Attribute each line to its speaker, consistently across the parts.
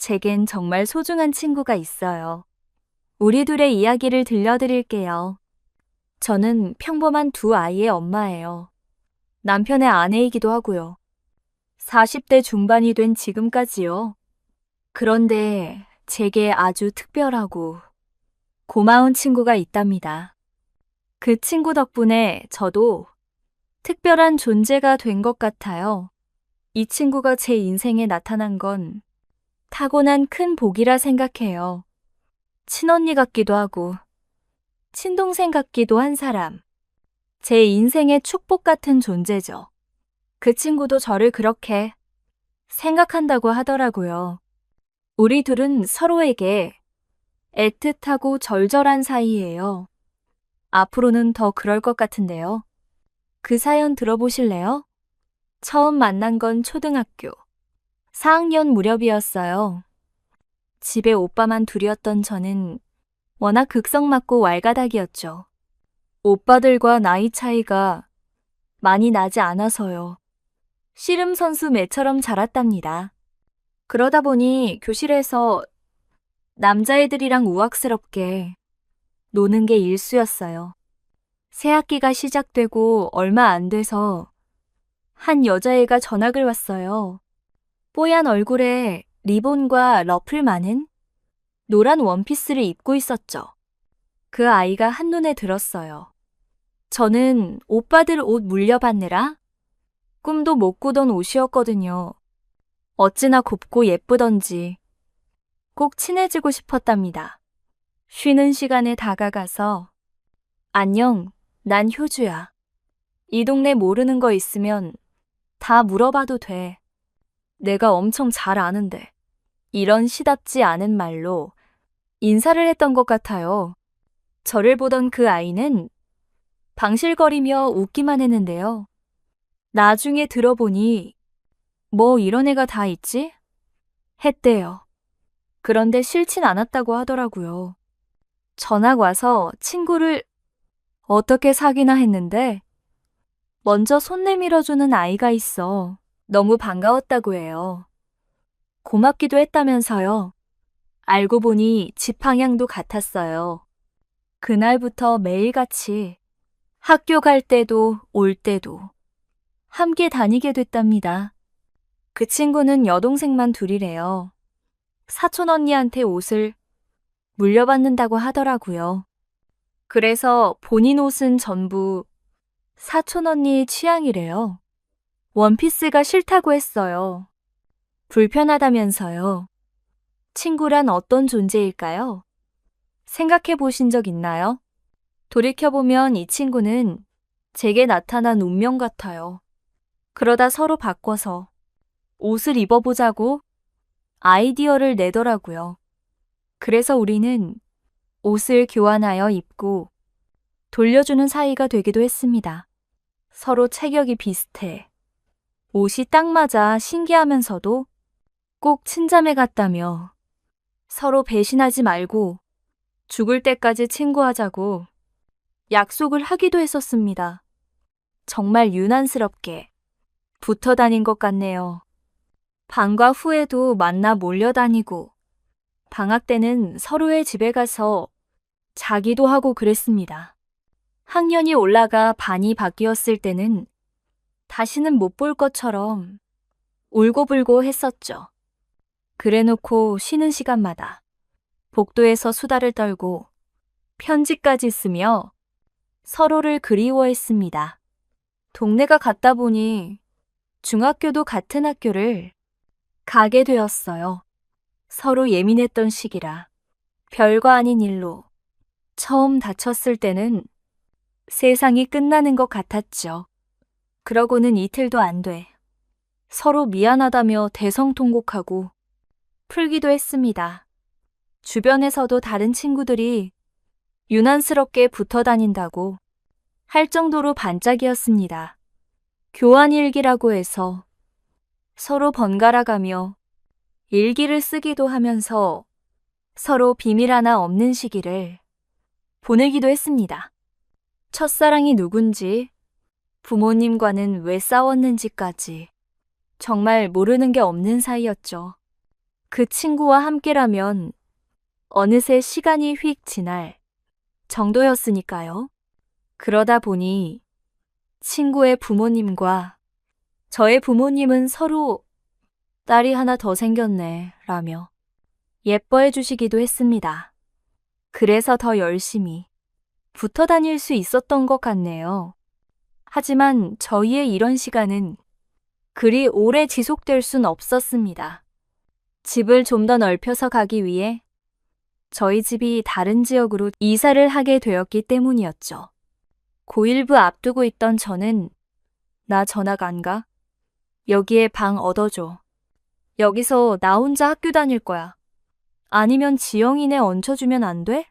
Speaker 1: 제겐 정말 소중한 친구가 있어요. 우리 둘의 이야기를 들려드릴게요. 저는 평범한 두 아이의 엄마예요. 남편의 아내이기도 하고요. 40대 중반이 된 지금까지요. 그런데 제게 아주 특별하고 고마운 친구가 있답니다. 그 친구 덕분에 저도 특별한 존재가 된 것 같아요. 이 친구가 제 인생에 나타난 건 타고난 큰 복이라 생각해요. 친언니 같기도 하고 친동생 같기도 한 사람. 제 인생의 축복 같은 존재죠. 그 친구도 저를 그렇게 생각한다고 하더라고요. 우리 둘은 서로에게 애틋하고 절절한 사이예요. 앞으로는 더 그럴 것 같은데요. 그 사연 들어보실래요? 처음 만난 건 초등학교 4학년 무렵이었어요. 집에 오빠만 둘이었던 저는 워낙 극성 맞고 왈가닥이었죠. 오빠들과 나이 차이가 많이 나지 않아서요. 씨름 선수 매처럼 자랐답니다. 그러다 보니 교실에서 남자애들이랑 우악스럽게 노는 게 일쑤였어요. 새 학기가 시작되고 얼마 안 돼서 한 여자애가 전학을 왔어요. 뽀얀 얼굴에 리본과 러플 많은 노란 원피스를 입고 있었죠. 그 아이가 한눈에 들었어요. 저는 오빠들 옷 물려받느라 꿈도 못 꾸던 옷이었거든요. 어찌나 곱고 예쁘던지 꼭 친해지고 싶었답니다. 쉬는 시간에 다가가서 안녕, 난 효주야. 이 동네 모르는 거 있으면 다 물어봐도 돼. 내가 엄청 잘 아는데. 이런 시답지 않은 말로 인사를 했던 것 같아요. 저를 보던 그 아이는 방실거리며 웃기만 했는데요. 나중에 들어보니 뭐 이런 애가 다 있지? 했대요. 그런데 싫진 않았다고 하더라고요. 전학 와서 친구를 어떻게 사귀나 했는데 먼저 손 내밀어주는 아이가 있어. 너무 반가웠다고 해요. 고맙기도 했다면서요. 알고 보니 집 방향도 같았어요. 그날부터 매일같이 학교 갈 때도 올 때도 함께 다니게 됐답니다. 그 친구는 여동생만 둘이래요. 사촌 언니한테 옷을 물려받는다고 하더라고요. 그래서 본인 옷은 전부 사촌 언니의 취향이래요. 원피스가 싫다고 했어요. 불편하다면서요. 친구란 어떤 존재일까요? 생각해 보신 적 있나요? 돌이켜보면 이 친구는 제게 나타난 운명 같아요. 그러다 서로 바꿔서 옷을 입어보자고 아이디어를 내더라고요. 그래서 우리는 옷을 교환하여 입고 돌려주는 사이가 되기도 했습니다. 서로 체격이 비슷해. 옷이 딱 맞아 신기하면서도 꼭 친자매 같다며 서로 배신하지 말고 죽을 때까지 친구하자고 약속을 하기도 했었습니다. 정말 유난스럽게 붙어 다닌 것 같네요. 방과 후에도 만나 몰려다니고 방학 때는 서로의 집에 가서 자기도 하고 그랬습니다. 학년이 올라가 반이 바뀌었을 때는 다시는 못 볼 것처럼 울고불고 했었죠. 그래놓고 쉬는 시간마다 복도에서 수다를 떨고 편지까지 쓰며 서로를 그리워했습니다. 동네가 같다 보니 중학교도 같은 학교를 가게 되었어요. 서로 예민했던 시기라 별거 아닌 일로 처음 다쳤을 때는 세상이 끝나는 것 같았죠. 그러고는 이틀도 안 돼 서로 미안하다며 대성통곡하고 풀기도 했습니다. 주변에서도 다른 친구들이 유난스럽게 붙어 다닌다고 할 정도로 반짝이었습니다. 교환일기라고 해서 서로 번갈아가며 일기를 쓰기도 하면서 서로 비밀 하나 없는 시기를 보내기도 했습니다. 첫사랑이 누군지, 부모님과는 왜 싸웠는지까지 정말 모르는 게 없는 사이였죠. 그 친구와 함께라면 어느새 시간이 휙 지날 정도였으니까요. 그러다 보니 친구의 부모님과 저의 부모님은 서로 딸이 하나 더 생겼네 라며 예뻐해 주시기도 했습니다. 그래서 더 열심히 붙어 다닐 수 있었던 것 같네요. 하지만 저희의 이런 시간은 그리 오래 지속될 순 없었습니다. 집을 좀 더 넓혀서 가기 위해 저희 집이 다른 지역으로 이사를 하게 되었기 때문이었죠. 고1부 앞두고 있던 저는 나 전학 안 가? 여기에 방 얻어줘. 여기서 나 혼자 학교 다닐 거야. 아니면 지영이네 얹혀주면 안 돼?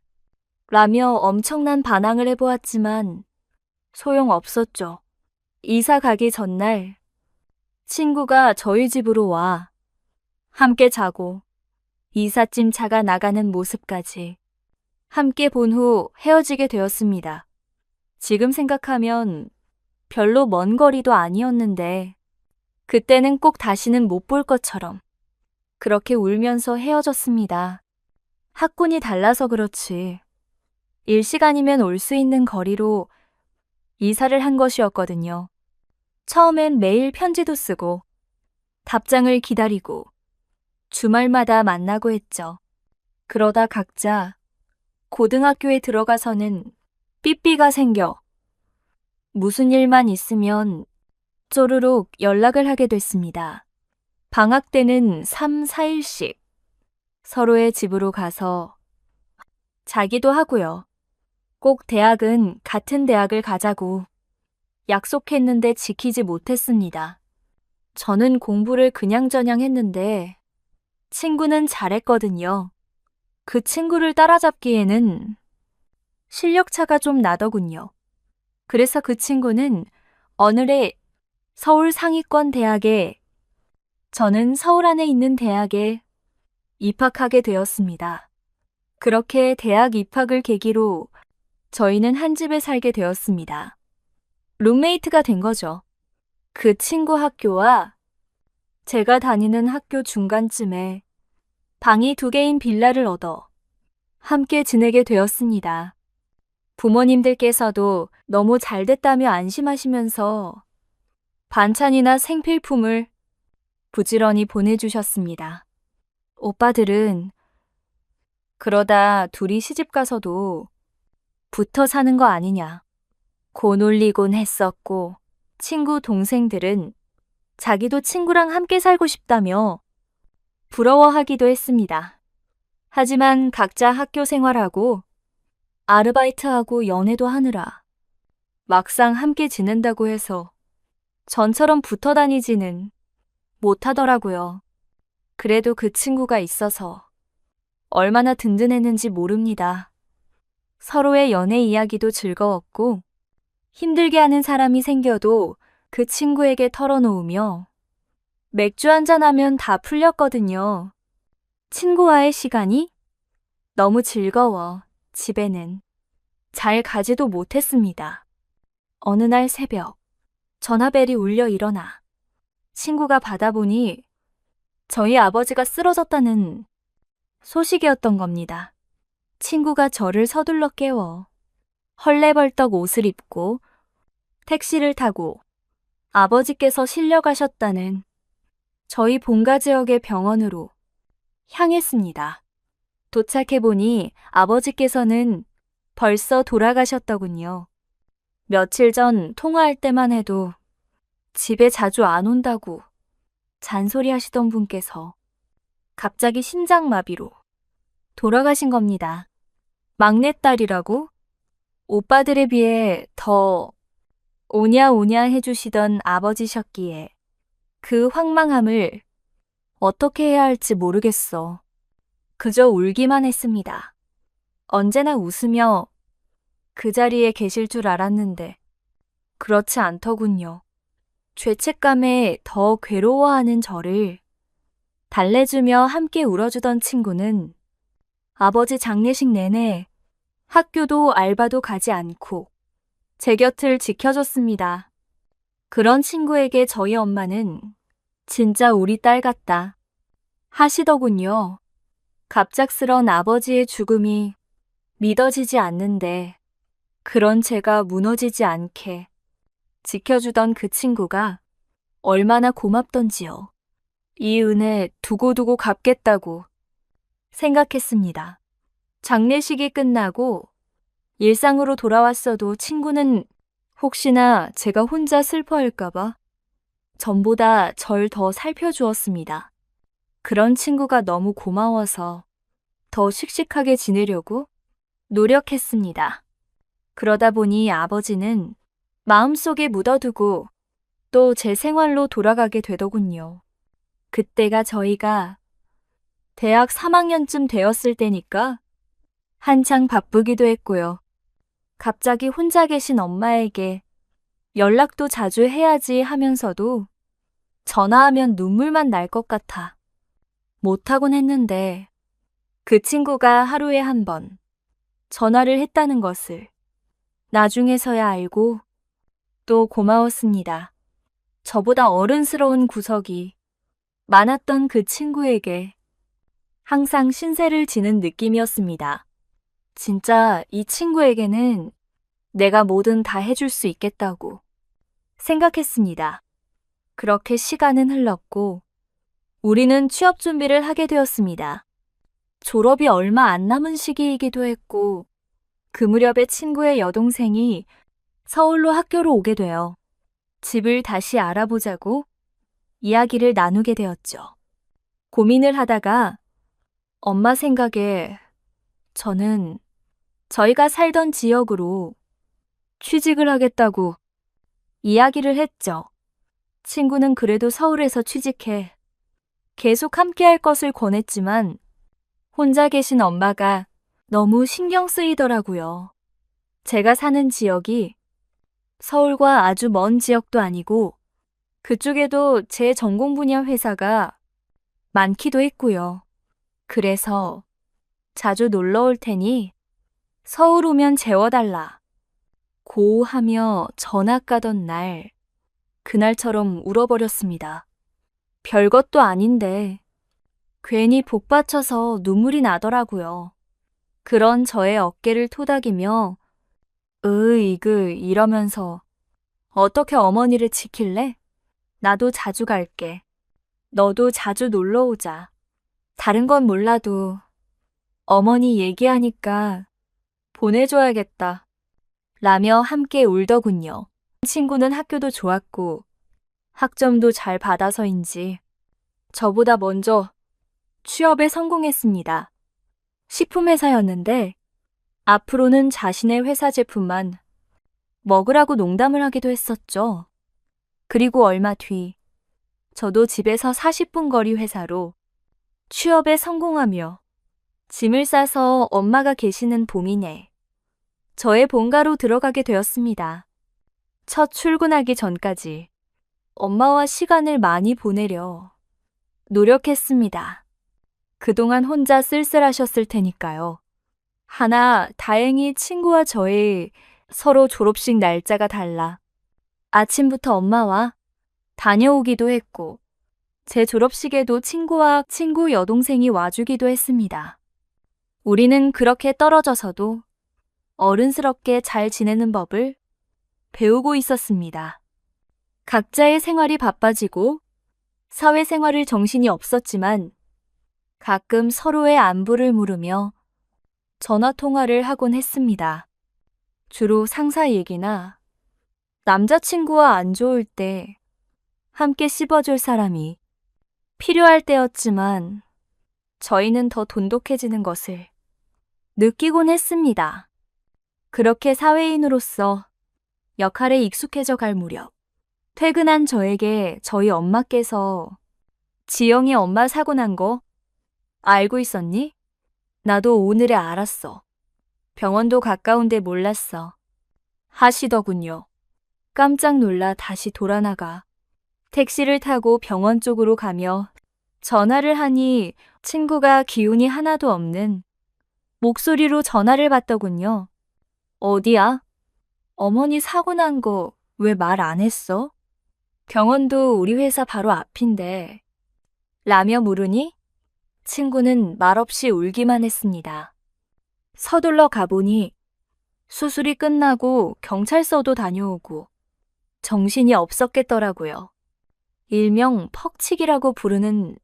Speaker 1: 라며 엄청난 반항을 해보았지만 소용없었죠. 이사 가기 전날 친구가 저희 집으로 와 함께 자고 이삿짐 차가 나가는 모습까지 함께 본 후 헤어지게 되었습니다. 지금 생각하면 별로 먼 거리도 아니었는데 그때는 꼭 다시는 못 볼 것처럼 그렇게 울면서 헤어졌습니다. 학군이 달라서 그렇지 일시간이면 올 수 있는 거리로 이사를 한 것이었거든요. 처음엔 매일 편지도 쓰고 답장을 기다리고 주말마다 만나고 했죠. 그러다 각자 고등학교에 들어가서는 삐삐가 생겨 무슨 일만 있으면 쪼르륵 연락을 하게 됐습니다. 방학 때는 3, 4일씩 서로의 집으로 가서 자기도 하고요. 꼭 대학은 같은 대학을 가자고 약속했는데 지키지 못했습니다. 저는 공부를 그냥저냥 했는데 친구는 잘했거든요. 그 친구를 따라잡기에는 실력차가 좀 나더군요. 그래서 그 친구는 어느새 서울 상위권 대학에, 저는 서울 안에 있는 대학에 입학하게 되었습니다. 그렇게 대학 입학을 계기로 저희는 한 집에 살게 되었습니다. 룸메이트가 된 거죠. 그 친구 학교와 제가 다니는 학교 중간쯤에 방이 2개인 빌라를 얻어 함께 지내게 되었습니다. 부모님들께서도 너무 잘 됐다며 안심하시면서 반찬이나 생필품을 부지런히 보내주셨습니다. 오빠들은 그러다 둘이 시집가서도 붙어 사는 거 아니냐 고 놀리곤 했었고, 친구 동생들은 자기도 친구랑 함께 살고 싶다며 부러워하기도 했습니다. 하지만 각자 학교 생활하고 아르바이트하고 연애도 하느라 막상 함께 지낸다고 해서 전처럼 붙어 다니지는 못하더라고요. 그래도 그 친구가 있어서 얼마나 든든했는지 모릅니다. 서로의 연애 이야기도 즐거웠고 힘들게 하는 사람이 생겨도 그 친구에게 털어놓으며 맥주 한잔하면 다 풀렸거든요. 친구와의 시간이 너무 즐거워 집에는 잘 가지도 못했습니다. 어느 날 새벽 전화벨이 울려 일어나 친구가 받아보니 저희 아버지가 쓰러졌다는 소식이었던 겁니다. 친구가 저를 서둘러 깨워 헐레벌떡 옷을 입고 택시를 타고 아버지께서 실려 가셨다는 저희 본가 지역의 병원으로 향했습니다. 도착해보니 아버지께서는 벌써 돌아가셨더군요. 며칠 전 통화할 때만 해도 집에 자주 안 온다고 잔소리 하시던 분께서 갑자기 심장마비로 돌아가신 겁니다. 막내딸이라고 오빠들에 비해 더 오냐 오냐 해주시던 아버지셨기에 그 황망함을 어떻게 해야 할지 모르겠어. 그저 울기만 했습니다. 언제나 웃으며 그 자리에 계실 줄 알았는데 그렇지 않더군요. 죄책감에 더 괴로워하는 저를 달래주며 함께 울어주던 친구는 아버지 장례식 내내 학교도 알바도 가지 않고 제 곁을 지켜줬습니다. 그런 친구에게 저희 엄마는 진짜 우리 딸 같다. 하시더군요. 갑작스런 아버지의 죽음이 믿어지지 않는데 그런 제가 무너지지 않게 지켜주던 그 친구가 얼마나 고맙던지요. 이 은혜 두고두고 갚겠다고 생각했습니다. 장례식이 끝나고 일상으로 돌아왔어도 친구는 혹시나 제가 혼자 슬퍼할까봐 전보다 절 더 살펴주었습니다. 그런 친구가 너무 고마워서 더 씩씩하게 지내려고 노력했습니다. 그러다 보니 아버지는 마음속에 묻어두고 또 제 생활로 돌아가게 되더군요. 그때가 저희가 대학 3학년쯤 되었을 때니까 한창 바쁘기도 했고요. 갑자기 혼자 계신 엄마에게 연락도 자주 해야지 하면서도 전화하면 눈물만 날 것 같아 못하곤 했는데 그 친구가 하루에 한 번 전화를 했다는 것을 나중에서야 알고 또 고마웠습니다. 저보다 어른스러운 구석이 많았던 그 친구에게 항상 신세를 지는 느낌이었습니다. 진짜 이 친구에게는 내가 뭐든 다 해줄 수 있겠다고 생각했습니다. 그렇게 시간은 흘렀고 우리는 취업 준비를 하게 되었습니다. 졸업이 얼마 안 남은 시기이기도 했고 그 무렵에 친구의 여동생이 서울로 학교로 오게 되어 집을 다시 알아보자고 이야기를 나누게 되었죠. 고민을 하다가 엄마 생각에 저는 저희가 살던 지역으로 취직을 하겠다고 이야기를 했죠. 친구는 그래도 서울에서 취직해 계속 함께 할 것을 권했지만 혼자 계신 엄마가 너무 신경 쓰이더라고요. 제가 사는 지역이 서울과 아주 먼 지역도 아니고 그쪽에도 제 전공 분야 회사가 많기도 했고요. 그래서 자주 놀러 올 테니 서울 오면 재워달라 고 하며 전학 가던 날 그날처럼 울어버렸습니다. 별것도 아닌데 괜히 복받쳐서 눈물이 나더라고요. 그런 저의 어깨를 토닥이며 이그 이러면서 어떻게 어머니를 지킬래? 나도 자주 갈게. 너도 자주 놀러 오자. 다른 건 몰라도 어머니 얘기하니까 보내줘야겠다. 라며 함께 울더군요. 친구는 학교도 좋았고 학점도 잘 받아서인지 저보다 먼저 취업에 성공했습니다. 식품회사였는데 앞으로는 자신의 회사 제품만 먹으라고 농담을 하기도 했었죠. 그리고 얼마 뒤 저도 집에서 40분 거리 회사로 취업에 성공하며 짐을 싸서 엄마가 계시는 봉인에 저의 본가로 들어가게 되었습니다. 첫 출근하기 전까지 엄마와 시간을 많이 보내려 노력했습니다. 그동안 혼자 쓸쓸하셨을 테니까요. 하나 다행히 친구와 저의 서로 졸업식 날짜가 달라 아침부터 엄마와 다녀오기도 했고 제 졸업식에도 친구와 친구 여동생이 와주기도 했습니다. 우리는 그렇게 떨어져서도 어른스럽게 잘 지내는 법을 배우고 있었습니다. 각자의 생활이 바빠지고 사회생활을 정신이 없었지만 가끔 서로의 안부를 물으며 전화통화를 하곤 했습니다. 주로 상사 얘기나 남자친구와 안 좋을 때 함께 씹어줄 사람이 필요할 때였지만 저희는 더 돈독해지는 것을 느끼곤 했습니다. 그렇게 사회인으로서 역할에 익숙해져 갈 무렵 퇴근한 저에게 저희 엄마께서 지영이 엄마 사고 난 거 알고 있었니? 나도 오늘에 알았어. 병원도 가까운데 몰랐어. 하시더군요. 깜짝 놀라 다시 돌아나가 택시를 타고 병원 쪽으로 가며 전화를 하니 친구가 기운이 하나도 없는 목소리로 전화를 받더군요. 어디야? 어머니 사고 난 거 왜 말 안 했어? 병원도 우리 회사 바로 앞인데. 라며 물으니 친구는 말없이 울기만 했습니다. 서둘러 가보니 수술이 끝나고 경찰서도 다녀오고 정신이 없었겠더라고요. 일명 퍽치기라고 부르는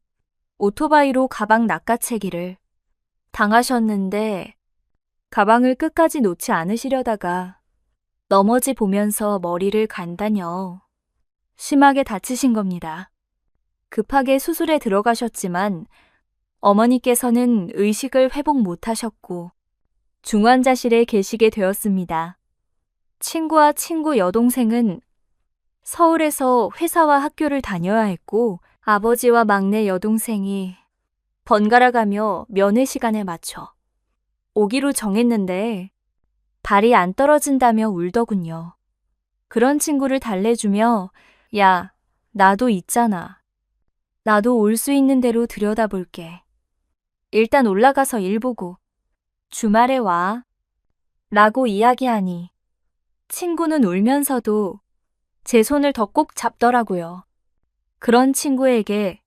Speaker 1: 오토바이로 가방 낚아채기를 당하셨는데 가방을 끝까지 놓지 않으시려다가 넘어지 보면서 머리를 간다녀 심하게 다치신 겁니다. 급하게 수술에 들어가셨지만 어머니께서는 의식을 회복 못하셨고 중환자실에 계시게 되었습니다. 친구와 친구 여동생은 서울에서 회사와 학교를 다녀야 했고 아버지와 막내 여동생이 번갈아 가며 면회 시간에 맞춰 오기로 정했는데 발이 안 떨어진다며 울더군요. 그런 친구를 달래주며 야, 나도 있잖아. 나도 올 수 있는 대로 들여다볼게. 일단 올라가서 일 보고 주말에 와. 라고 이야기하니 친구는 울면서도 제 손을 더 꼭 잡더라고요. 그런 친구에게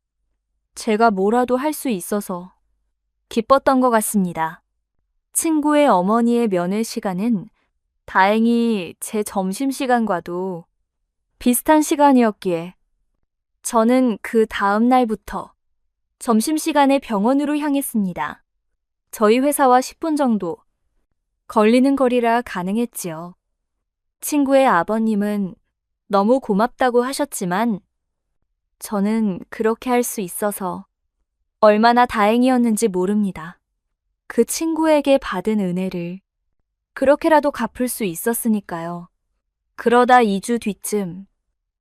Speaker 1: 제가 뭐라도 할 수 있어서 기뻤던 것 같습니다. 친구의 어머니의 면회 시간은 다행히 제 점심시간과도 비슷한 시간이었기에 저는 그 다음 날부터 점심시간에 병원으로 향했습니다. 저희 회사와 10분 정도 걸리는 거리라 가능했지요. 친구의 아버님은 너무 고맙다고 하셨지만 저는 그렇게 할 수 있어서 얼마나 다행이었는지 모릅니다. 그 친구에게 받은 은혜를 그렇게라도 갚을 수 있었으니까요. 그러다 2주 뒤쯤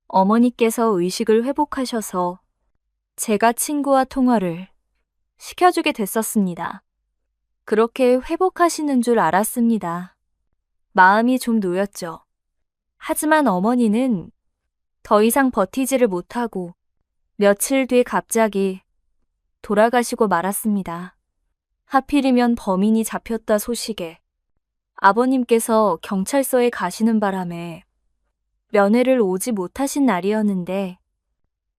Speaker 1: 어머니께서 의식을 회복하셔서 제가 친구와 통화를 시켜주게 됐었습니다. 그렇게 회복하시는 줄 알았습니다. 마음이 좀 놓였죠. 하지만 어머니는 더 이상 버티지를 못하고 며칠 뒤 갑자기 돌아가시고 말았습니다. 하필이면 범인이 잡혔다 소식에 아버님께서 경찰서에 가시는 바람에 면회를 오지 못하신 날이었는데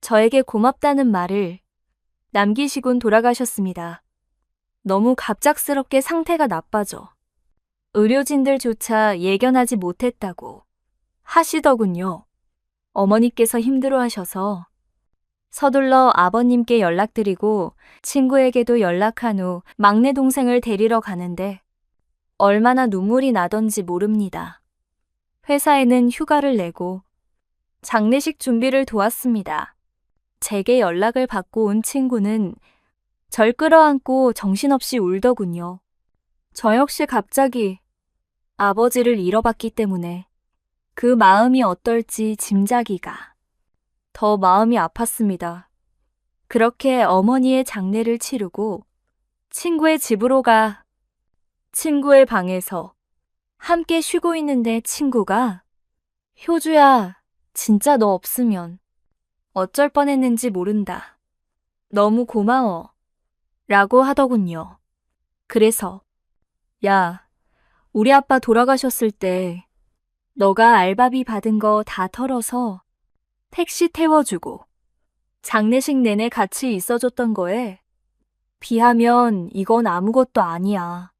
Speaker 1: 저에게 고맙다는 말을 남기시곤 돌아가셨습니다. 너무 갑작스럽게 상태가 나빠져 의료진들조차 예견하지 못했다고 하시더군요. 어머니께서 힘들어하셔서 서둘러 아버님께 연락드리고 친구에게도 연락한 후 막내 동생을 데리러 가는데 얼마나 눈물이 나던지 모릅니다. 회사에는 휴가를 내고 장례식 준비를 도왔습니다. 제게 연락을 받고 온 친구는 절 끌어안고 정신없이 울더군요. 저 역시 갑자기 아버지를 잃어봤기 때문에 그 마음이 어떨지 짐작이가 더 마음이 아팠습니다. 그렇게 어머니의 장례를 치르고 친구의 집으로 가 친구의 방에서 함께 쉬고 있는데 친구가 효주야, 진짜 너 없으면 어쩔 뻔했는지 모른다. 너무 고마워. 라고 하더군요. 그래서 야, 우리 아빠 돌아가셨을 때 너가 알바비 받은 거 다 털어서 택시 태워주고 장례식 내내 같이 있어줬던 거에 비하면 이건 아무것도 아니야.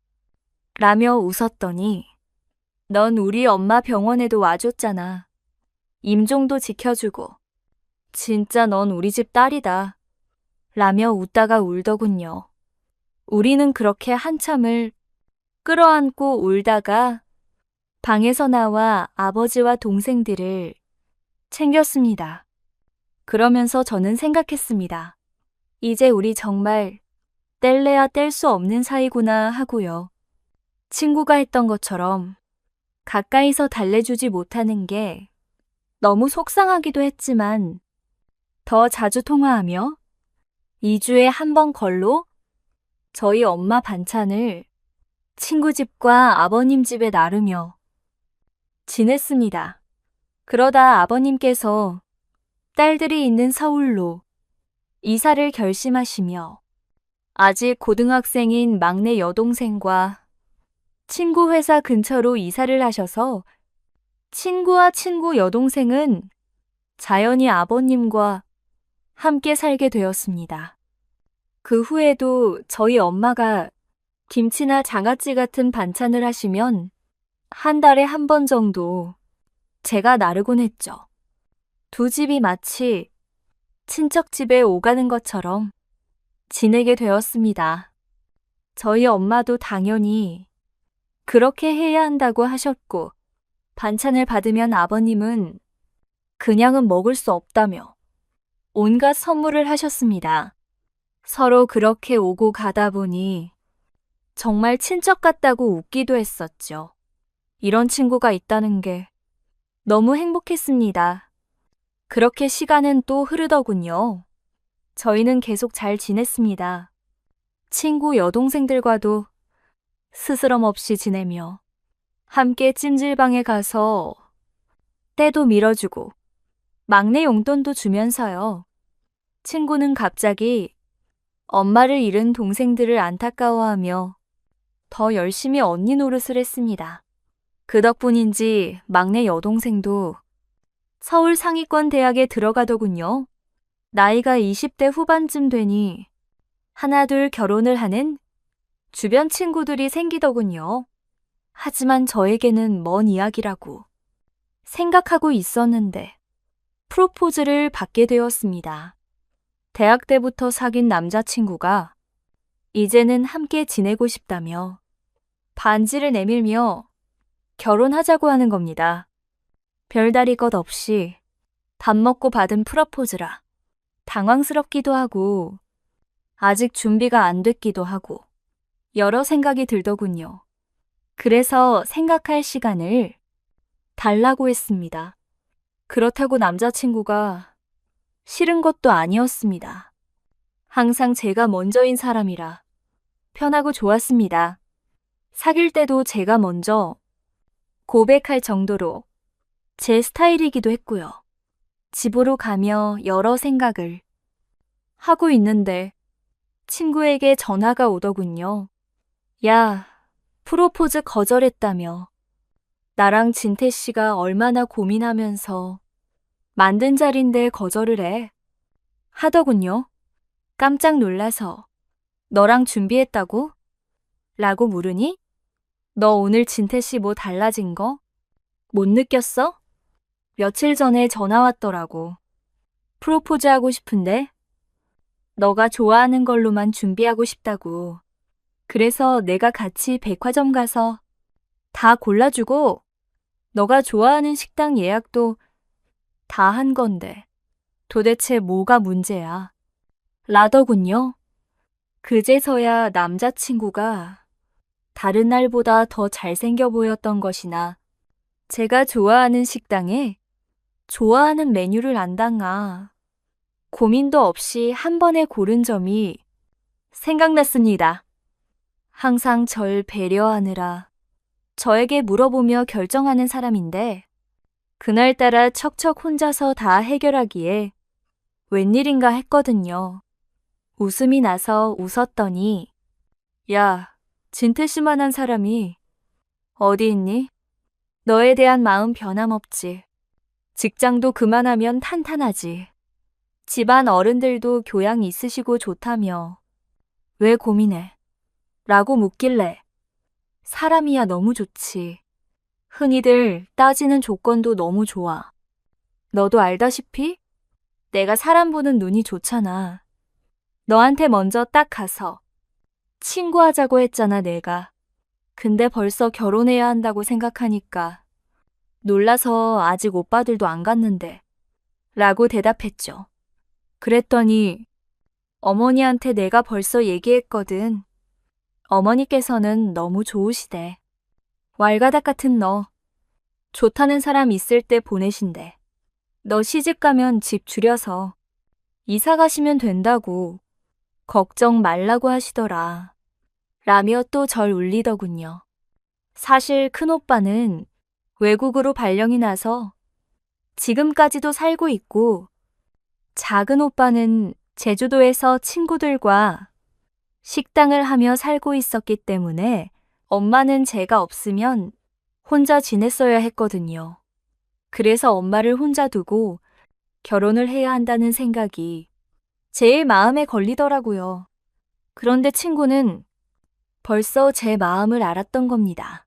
Speaker 1: 라며 웃었더니 넌 우리 엄마 병원에도 와줬잖아. 임종도 지켜주고 진짜 넌 우리 집 딸이다. 라며 웃다가 울더군요. 우리는 그렇게 한참을 끌어안고 울다가 방에서 나와 아버지와 동생들을 챙겼습니다. 그러면서 저는 생각했습니다. 이제 우리 정말 뗄래야 뗄 수 없는 사이구나 하고요. 친구가 했던 것처럼 가까이서 달래주지 못하는 게 너무 속상하기도 했지만 더 자주 통화하며 2주에 한 번 걸로 저희 엄마 반찬을 친구 집과 아버님 집에 나르며 지냈습니다. 그러다 아버님께서 딸들이 있는 서울로 이사를 결심하시며 아직 고등학생인 막내 여동생과 친구 회사 근처로 이사를 하셔서 친구와 친구 여동생은 자연히 아버님과 함께 살게 되었습니다. 그 후에도 저희 엄마가 김치나 장아찌 같은 반찬을 하시면 한 달에 한 번 정도 제가 나르곤 했죠. 두 집이 마치 친척집에 오가는 것처럼 지내게 되었습니다. 저희 엄마도 당연히 그렇게 해야 한다고 하셨고, 반찬을 받으면 아버님은 그냥은 먹을 수 없다며 온갖 선물을 하셨습니다. 서로 그렇게 오고 가다 보니 정말 친척 같다고 웃기도 했었죠. 이런 친구가 있다는 게 너무 행복했습니다. 그렇게 시간은 또 흐르더군요. 저희는 계속 잘 지냈습니다. 친구 여동생들과도 스스럼 없이 지내며 함께 찜질방에 가서 때도 밀어주고 막내 용돈도 주면서요. 친구는 갑자기 엄마를 잃은 동생들을 안타까워하며 더 열심히 언니 노릇을 했습니다. 그 덕분인지 막내 여동생도 서울 상위권 대학에 들어가더군요. 나이가 20대 후반쯤 되니 하나둘 결혼을 하는 주변 친구들이 생기더군요. 하지만 저에게는 먼 이야기라고 생각하고 있었는데 프로포즈를 받게 되었습니다. 대학 때부터 사귄 남자친구가 이제는 함께 지내고 싶다며 반지를 내밀며 결혼하자고 하는 겁니다. 별다리 것 없이 밥 먹고 받은 프로포즈라 당황스럽기도 하고 아직 준비가 안 됐기도 하고 여러 생각이 들더군요. 그래서 생각할 시간을 달라고 했습니다. 그렇다고 남자친구가 싫은 것도 아니었습니다. 항상 제가 먼저인 사람이라 편하고 좋았습니다. 사귈 때도 제가 먼저 고백할 정도로 제 스타일이기도 했고요. 집으로 가며 여러 생각을 하고 있는데 친구에게 전화가 오더군요. 야, 프로포즈 거절했다며. 나랑 진태 씨가 얼마나 고민하면서 만든 자리인데 거절을 해. 하더군요. 깜짝 놀라서 너랑 준비했다고? 라고 물으니 너 오늘 진태 씨 뭐 달라진 거? 못 느꼈어? 며칠 전에 전화 왔더라고. 프로포즈 하고 싶은데 너가 좋아하는 걸로만 준비하고 싶다고. 그래서 내가 같이 백화점 가서 다 골라주고 너가 좋아하는 식당 예약도 다 한 건데 도대체 뭐가 문제야? 라더군요. 그제서야 남자친구가 다른 날보다 더 잘생겨 보였던 것이나 제가 좋아하는 식당에 좋아하는 메뉴를 안다가 고민도 없이 한 번에 고른 점이 생각났습니다. 항상 절 배려하느라 저에게 물어보며 결정하는 사람인데 그날따라 척척 혼자서 다 해결하기에 웬일인가 했거든요. 웃음이 나서 웃었더니 야, 진태 씨만한 사람이 어디 있니? 너에 대한 마음 변함없지. 직장도 그만하면 탄탄하지. 집안 어른들도 교양 있으시고 좋다며. 왜 고민해? 라고 묻길래 사람이야 너무 좋지. 흔히들 따지는 조건도 너무 좋아. 너도 알다시피 내가 사람 보는 눈이 좋잖아. 너한테 먼저 딱 가서 친구하자고 했잖아, 내가. 근데 벌써 결혼해야 한다고 생각하니까 놀라서 아직 오빠들도 안 갔는데 라고 대답했죠. 그랬더니 어머니한테 내가 벌써 얘기했거든. 어머니께서는 너무 좋으시대. 왈가닥 같은 너 좋다는 사람 있을 때 보내신대. 너 시집가면 집 줄여서 이사 가시면 된다고 걱정 말라고 하시더라. 라며 또 절 울리더군요. 사실 큰오빠는 외국으로 발령이 나서 지금까지도 살고 있고 작은 오빠는 제주도에서 친구들과 식당을 하며 살고 있었기 때문에 엄마는 제가 없으면 혼자 지냈어야 했거든요. 그래서 엄마를 혼자 두고 결혼을 해야 한다는 생각이 제일 마음에 걸리더라고요. 그런데 친구는 벌써 제 마음을 알았던 겁니다.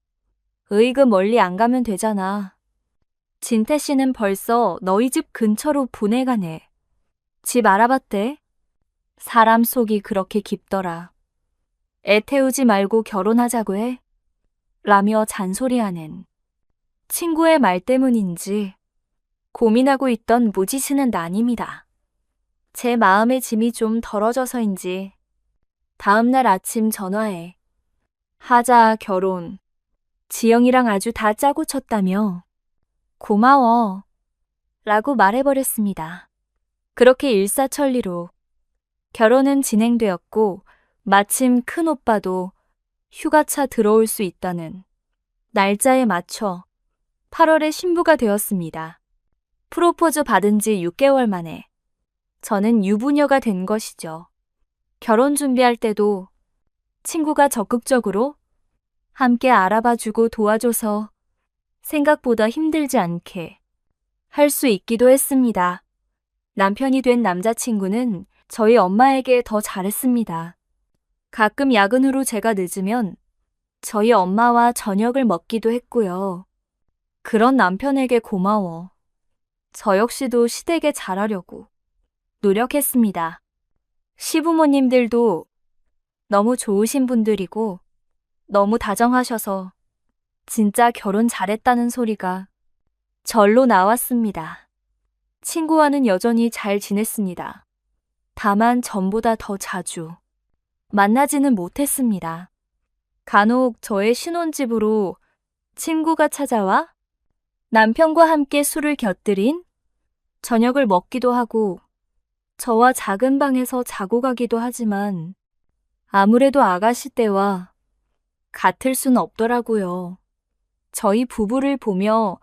Speaker 1: 으이그 멀리 안 가면 되잖아. 진태 씨는 벌써 너희 집 근처로 보내가네. 집 알아봤대? 사람 속이 그렇게 깊더라. 애 태우지 말고 결혼하자고 해? 라며 잔소리하는 친구의 말 때문인지 고민하고 있던 무지수는 난입니다. 제 마음의 짐이 좀 덜어져서인지 다음날 아침 전화에 하자 결혼. 지영이랑 아주 다 짜고 쳤다며 고마워 라고 말해버렸습니다. 그렇게 일사천리로 결혼은 진행되었고 마침 큰오빠도 휴가차 들어올 수 있다는 날짜에 맞춰 8월에 신부가 되었습니다. 프로포즈 받은 지 6개월 만에 저는 유부녀가 된 것이죠. 결혼 준비할 때도 친구가 적극적으로 함께 알아봐주고 도와줘서 생각보다 힘들지 않게 할 수 있기도 했습니다. 남편이 된 남자친구는 저희 엄마에게 더 잘했습니다. 가끔 야근으로 제가 늦으면 저희 엄마와 저녁을 먹기도 했고요. 그런 남편에게 고마워. 저 역시도 시댁에 잘하려고 노력했습니다. 시부모님들도 너무 좋으신 분들이고 너무 다정하셔서 진짜 결혼 잘했다는 소리가 절로 나왔습니다. 친구와는 여전히 잘 지냈습니다. 다만 전보다 더 자주 만나지는 못했습니다. 간혹 저의 신혼집으로 친구가 찾아와 남편과 함께 술을 곁들인 저녁을 먹기도 하고 저와 작은 방에서 자고 가기도 하지만 아무래도 아가씨 때와 같을 순 없더라고요. 저희 부부를 보며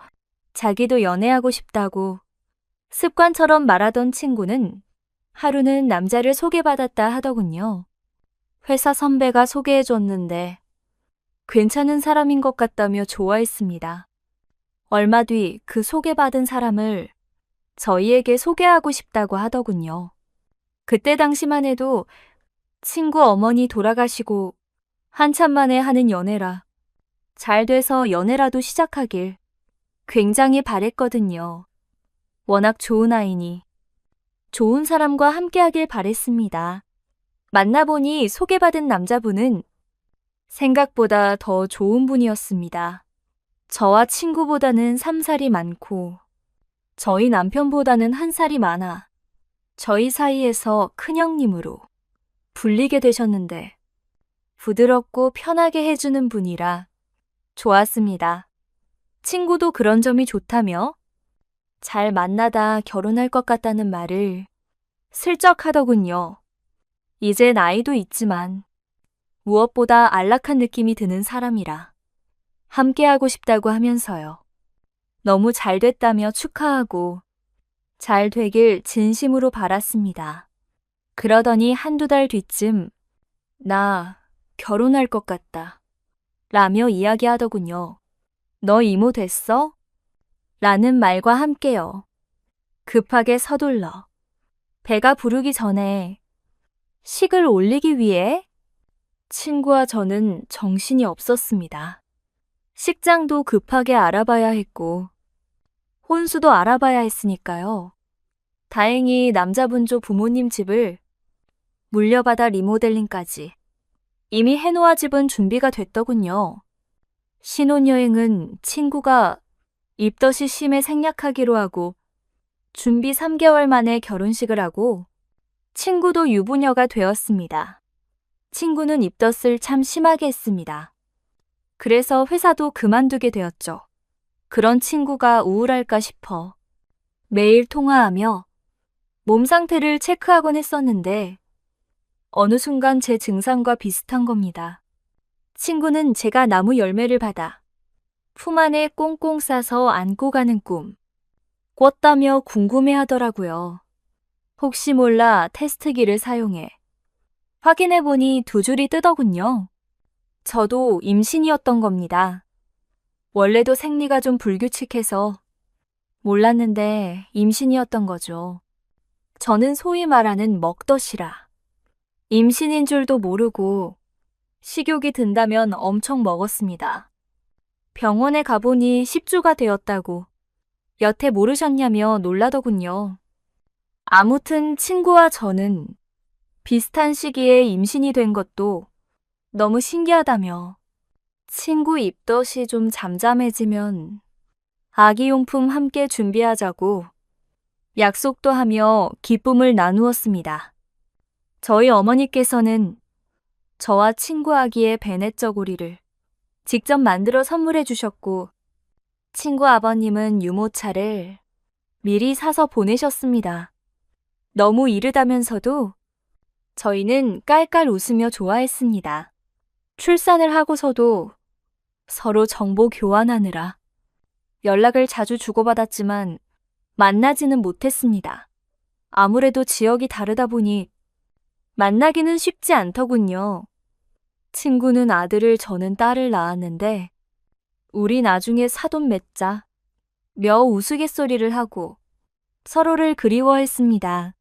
Speaker 1: 자기도 연애하고 싶다고 습관처럼 말하던 친구는 하루는 남자를 소개받았다 하더군요. 회사 선배가 소개해줬는데 괜찮은 사람인 것 같다며 좋아했습니다. 얼마 뒤 그 소개받은 사람을 저희에게 소개하고 싶다고 하더군요. 그때 당시만 해도 친구 어머니 돌아가시고 한참 만에 하는 연애라 잘 돼서 연애라도 시작하길 굉장히 바랬거든요. 워낙 좋은 아이니 좋은 사람과 함께하길 바랬습니다. 만나보니 소개받은 남자분은 생각보다 더 좋은 분이었습니다. 저와 친구보다는 3살이 많고 저희 남편보다는 1살이 많아 저희 사이에서 큰형님으로 불리게 되셨는데 부드럽고 편하게 해주는 분이라 좋았습니다. 친구도 그런 점이 좋다며 잘 만나다 결혼할 것 같다는 말을 슬쩍 하더군요. 이제 나이도 있지만 무엇보다 안락한 느낌이 드는 사람이라 함께하고 싶다고 하면서요. 너무 잘 됐다며 축하하고 잘 되길 진심으로 바랐습니다. 그러더니 한두 달 뒤쯤 나 결혼할 것 같다 라며 이야기하더군요. 너 이모 됐어? 라는 말과 함께요. 급하게 서둘러 배가 부르기 전에 식을 올리기 위해 친구와 저는 정신이 없었습니다. 식장도 급하게 알아봐야 했고 혼수도 알아봐야 했으니까요. 다행히 남자분 조 부모님 집을 물려받아 리모델링까지 이미 해놓아 집은 준비가 됐더군요. 신혼여행은 친구가 입덧이 심해 생략하기로 하고 준비 3개월 만에 결혼식을 하고 친구도 유부녀가 되었습니다. 친구는 입덧을 참 심하게 했습니다. 그래서 회사도 그만두게 되었죠. 그런 친구가 우울할까 싶어 매일 통화하며 몸 상태를 체크하곤 했었는데 어느 순간 제 증상과 비슷한 겁니다. 친구는 제가 나무 열매를 받아 품 안에 꽁꽁 싸서 안고 가는 꿈 꿨다며 궁금해하더라고요. 혹시 몰라 테스트기를 사용해 확인해보니 2줄이 뜨더군요. 저도 임신이었던 겁니다. 원래도 생리가 좀 불규칙해서 몰랐는데 임신이었던 거죠. 저는 소위 말하는 먹덧이라 임신인 줄도 모르고 식욕이 든다면 엄청 먹었습니다. 병원에 가보니 10주가 되었다고 여태 모르셨냐며 놀라더군요. 아무튼 친구와 저는 비슷한 시기에 임신이 된 것도 너무 신기하다며 친구 입덧이 좀 잠잠해지면 아기용품 함께 준비하자고 약속도 하며 기쁨을 나누었습니다. 저희 어머니께서는 저와 친구 아기의 베넷 저고리를 직접 만들어 선물해 주셨고 친구 아버님은 유모차를 미리 사서 보내셨습니다. 너무 이르다면서도 저희는 깔깔 웃으며 좋아했습니다. 출산을 하고서도 서로 정보 교환하느라 연락을 자주 주고받았지만 만나지는 못했습니다. 아무래도 지역이 다르다 보니 만나기는 쉽지 않더군요. 친구는 아들을 저는 딸을 낳았는데 우리 나중에 사돈 맺자 며 우스갯소리를 하고 서로를 그리워했습니다.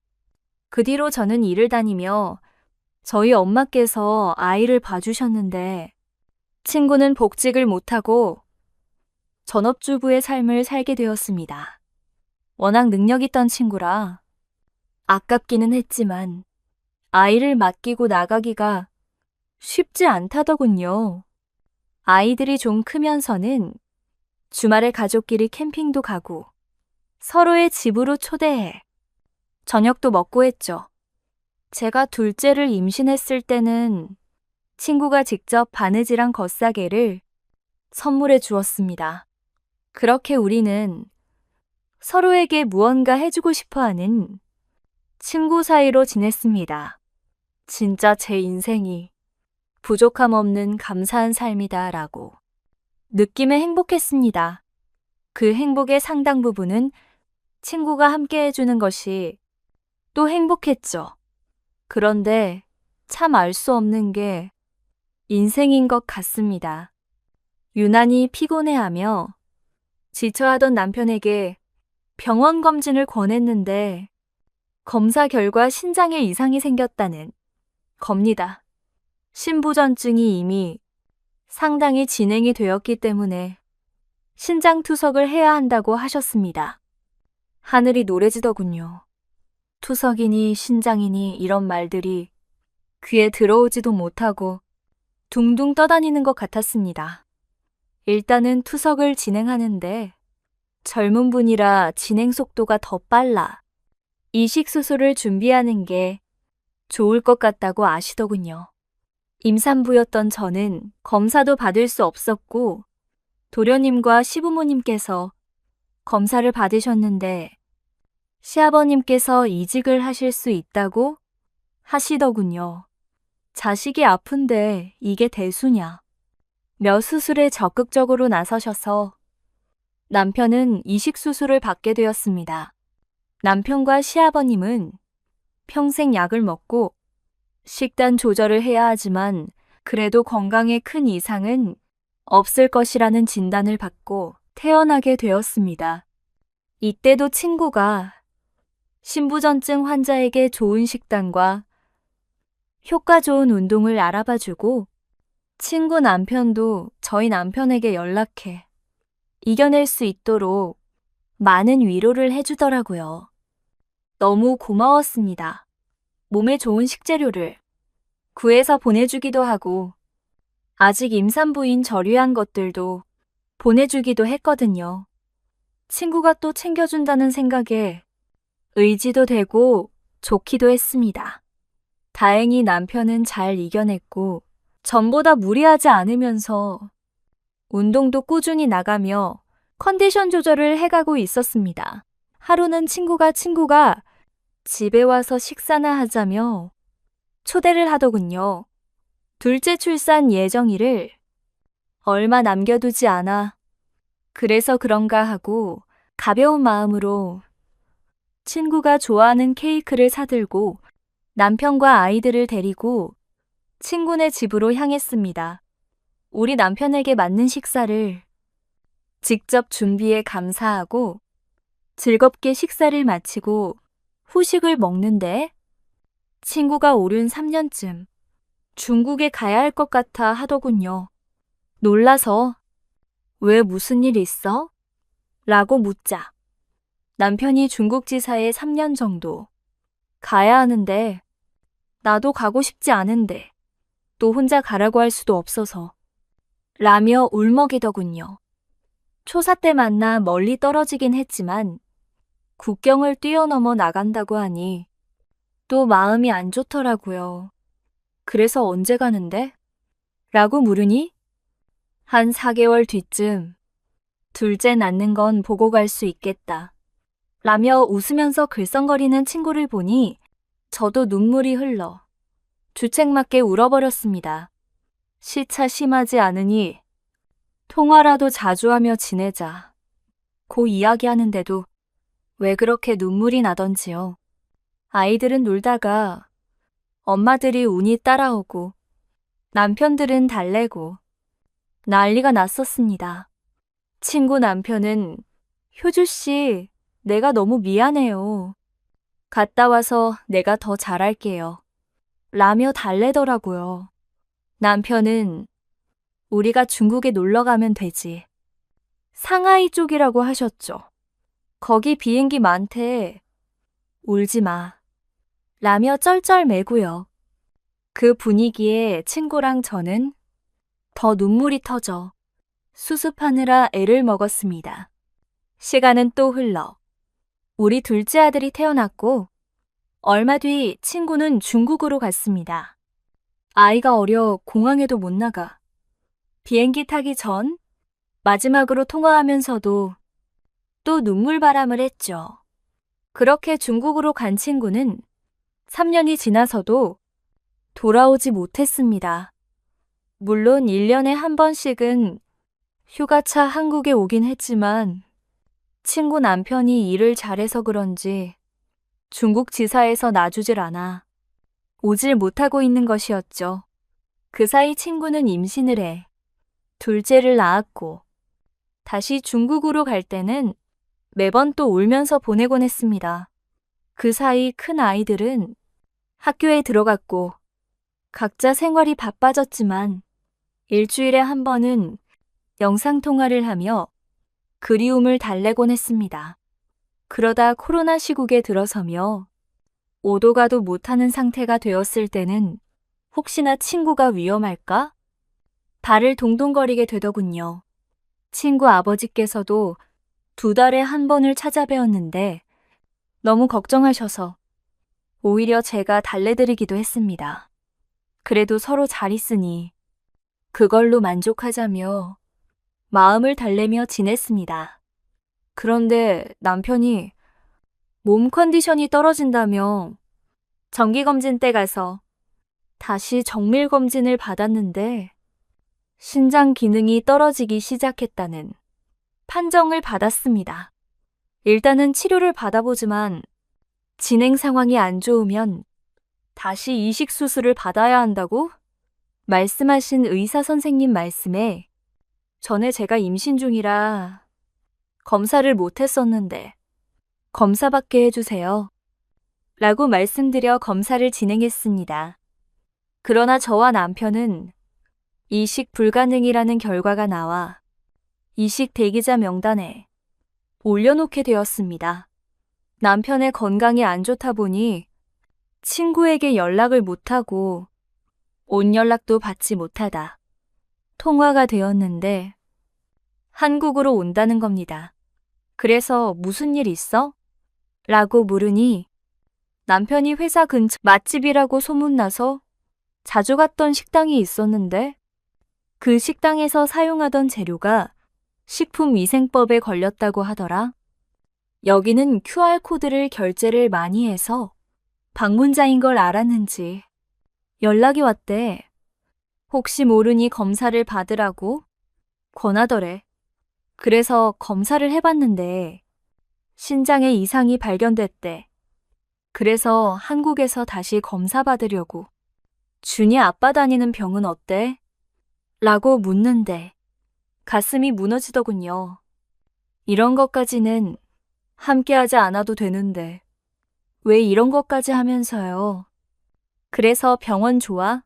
Speaker 1: 그 뒤로 저는 일을 다니며 저희 엄마께서 아이를 봐주셨는데 친구는 복직을 못하고 전업주부의 삶을 살게 되었습니다. 워낙 능력 있던 친구라 아깝기는 했지만 아이를 맡기고 나가기가 쉽지 않다더군요. 아이들이 좀 크면서는 주말에 가족끼리 캠핑도 가고 서로의 집으로 초대해 저녁도 먹고 했죠. 제가 둘째를 임신했을 때는 친구가 직접 바느질한 겉사계를 선물해 주었습니다. 그렇게 우리는 서로에게 무언가 해주고 싶어 하는 친구 사이로 지냈습니다. 진짜 제 인생이 부족함 없는 감사한 삶이다 라고 느낌에 행복했습니다. 그 행복의 상당 부분은 친구가 함께 해주는 것이 또 행복했죠. 그런데 참 알 수 없는 게 인생인 것 같습니다. 유난히 피곤해하며 지쳐하던 남편에게 병원 검진을 권했는데 검사 결과 신장에 이상이 생겼다는 겁니다. 신부전증이 이미 상당히 진행이 되었기 때문에 신장 투석을 해야 한다고 하셨습니다. 하늘이 노래지더군요. 투석이니 신장이니 이런 말들이 귀에 들어오지도 못하고 둥둥 떠다니는 것 같았습니다. 일단은 투석을 진행하는데 젊은 분이라 진행 속도가 더 빨라 이식수술을 준비하는 게 좋을 것 같다고 아시더군요. 임산부였던 저는 검사도 받을 수 없었고 도련님과 시부모님께서 검사를 받으셨는데 시아버님께서 이직을 하실 수 있다고 하시더군요. 자식이 아픈데 이게 대수냐. 며 수술에 적극적으로 나서셔서 남편은 이식수술을 받게 되었습니다. 남편과 시아버님은 평생 약을 먹고 식단 조절을 해야 하지만 그래도 건강에 큰 이상은 없을 것이라는 진단을 받고 태어나게 되었습니다. 이때도 친구가 신부전증 환자에게 좋은 식단과 효과 좋은 운동을 알아봐주고 친구 남편도 저희 남편에게 연락해 이겨낼 수 있도록 많은 위로를 해주더라고요. 너무 고마웠습니다. 몸에 좋은 식재료를 구해서 보내주기도 하고 아직 임산부인 저류한 것들도 보내주기도 했거든요. 친구가 또 챙겨준다는 생각에 의지도 되고 좋기도 했습니다. 다행히 남편은 잘 이겨냈고 전보다 무리하지 않으면서 운동도 꾸준히 나가며 컨디션 조절을 해가고 있었습니다. 하루는 친구가 집에 와서 식사나 하자며 초대를 하더군요. 둘째 출산 예정일을 얼마 남겨두지 않아 그래서 그런가 하고 가벼운 마음으로 친구가 좋아하는 케이크를 사들고 남편과 아이들을 데리고 친구네 집으로 향했습니다. 우리 남편에게 맞는 식사를 직접 준비해 감사하고 즐겁게 식사를 마치고 후식을 먹는데 친구가 오른 3년쯤 중국에 가야 할 것 같아 하더군요. 놀라서 왜 무슨 일 있어? 라고 묻자 남편이 중국 지사에 3년 정도 가야 하는데 나도 가고 싶지 않은데 또 혼자 가라고 할 수도 없어서 라며 울먹이더군요. 초사 때 만나 멀리 떨어지긴 했지만 국경을 뛰어넘어 나간다고 하니 또 마음이 안 좋더라고요. 그래서 언제 가는데? 라고 물으니 한 4개월 뒤쯤 둘째 낳는 건 보고 갈 수 있겠다. 라며 웃으면서 글썽거리는 친구를 보니 저도 눈물이 흘러 주책맞게 울어버렸습니다. 시차 심하지 않으니 통화라도 자주 하며 지내자. 고 이야기하는데도 왜 그렇게 눈물이 나던지요. 아이들은 놀다가 엄마들이 운이 따라오고 남편들은 달래고 난리가 났었습니다. 친구 남편은 효주씨, 내가 너무 미안해요. 갔다 와서 내가 더 잘할게요. 라며 달래더라고요. 남편은 우리가 중국에 놀러 가면 되지. 상하이 쪽이라고 하셨죠. 거기 비행기 많대. 울지 마. 라며 쩔쩔매고요. 그 분위기에 친구랑 저는 더 눈물이 터져 수습하느라 애를 먹었습니다. 시간은 또 흘러 우리 둘째 아들이 태어났고 얼마 뒤 친구는 중국으로 갔습니다. 아이가 어려 공항에도 못 나가. 비행기 타기 전 마지막으로 통화하면서도 또 눈물바람을 했죠. 그렇게 중국으로 간 친구는 3년이 지나서도 돌아오지 못했습니다. 물론 1년에 한 번씩은 휴가차 한국에 오긴 했지만 친구 남편이 일을 잘해서 그런지 중국 지사에서 놔주질 않아 오질 못하고 있는 것이었죠. 그 사이 친구는 임신을 해 둘째를 낳았고 다시 중국으로 갈 때는 매번 또 울면서 보내곤 했습니다. 그 사이 큰 아이들은 학교에 들어갔고 각자 생활이 바빠졌지만 일주일에 한 번은 영상통화를 하며 그리움을 달래곤 했습니다. 그러다 코로나 시국에 들어서며 오도 가도 못하는 상태가 되었을 때는 혹시나 친구가 위험할까? 발을 동동거리게 되더군요. 친구 아버지께서도 2달에 한 번을 찾아뵈었는데 너무 걱정하셔서 오히려 제가 달래드리기도 했습니다. 그래도 서로 잘 있으니 그걸로 만족하자며 마음을 달래며 지냈습니다. 그런데 남편이 몸 컨디션이 떨어진다며 정기검진 때 가서 다시 정밀검진을 받았는데 신장 기능이 떨어지기 시작했다는 판정을 받았습니다. 일단은 치료를 받아보지만 진행 상황이 안 좋으면 다시 이식 수술을 받아야 한다고 말씀하신 의사 선생님 말씀에 전에 제가 임신 중이라 검사를 못했었는데 검사받게 해주세요. 라고 말씀드려 검사를 진행했습니다. 그러나 저와 남편은 이식 불가능이라는 결과가 나와 이식 대기자 명단에 올려놓게 되었습니다. 남편의 건강이 안 좋다 보니 친구에게 연락을 못하고 온 연락도 받지 못하다 통화가 되었는데 한국으로 온다는 겁니다. 그래서 무슨 일 있어? 라고 물으니 남편이 회사 근처 맛집이라고 소문나서 자주 갔던 식당이 있었는데 그 식당에서 사용하던 재료가 식품위생법에 걸렸다고 하더라. 여기는 QR코드를 결제를 많이 해서 방문자인 걸 알았는지 연락이 왔대. 혹시 모르니 검사를 받으라고 권하더래. 그래서 검사를 해봤는데 신장에 이상이 발견됐대. 그래서 한국에서 다시 검사 받으려고. 준이 아빠 다니는 병은 어때? 라고 묻는데 가슴이 무너지더군요. 이런 것까지는 함께하지 않아도 되는데 왜 이런 것까지 하면서요? 그래서 병원 좋아?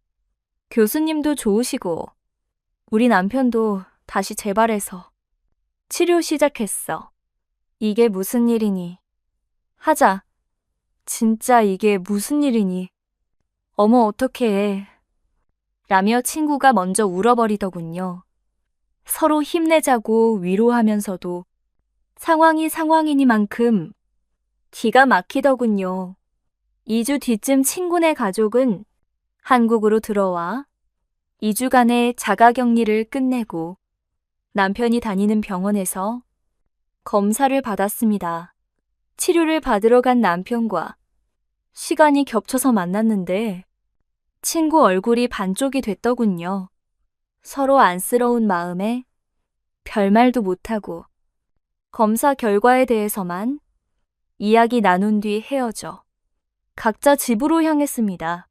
Speaker 1: 교수님도 좋으시고, 우리 남편도 다시 재발해서 치료 시작했어. 이게 무슨 일이니? 하자. 진짜 이게 무슨 일이니? 어머, 어떡해. 라며 친구가 먼저 울어버리더군요. 서로 힘내자고 위로하면서도 상황이 상황이니만큼 기가 막히더군요. 2주 뒤쯤 친구네 가족은 한국으로 들어와 2주간의 자가격리를 끝내고 남편이 다니는 병원에서 검사를 받았습니다. 치료를 받으러 간 남편과 시간이 겹쳐서 만났는데 친구 얼굴이 반쪽이 됐더군요. 서로 안쓰러운 마음에 별말도 못하고 검사 결과에 대해서만 이야기 나눈 뒤 헤어져 각자 집으로 향했습니다.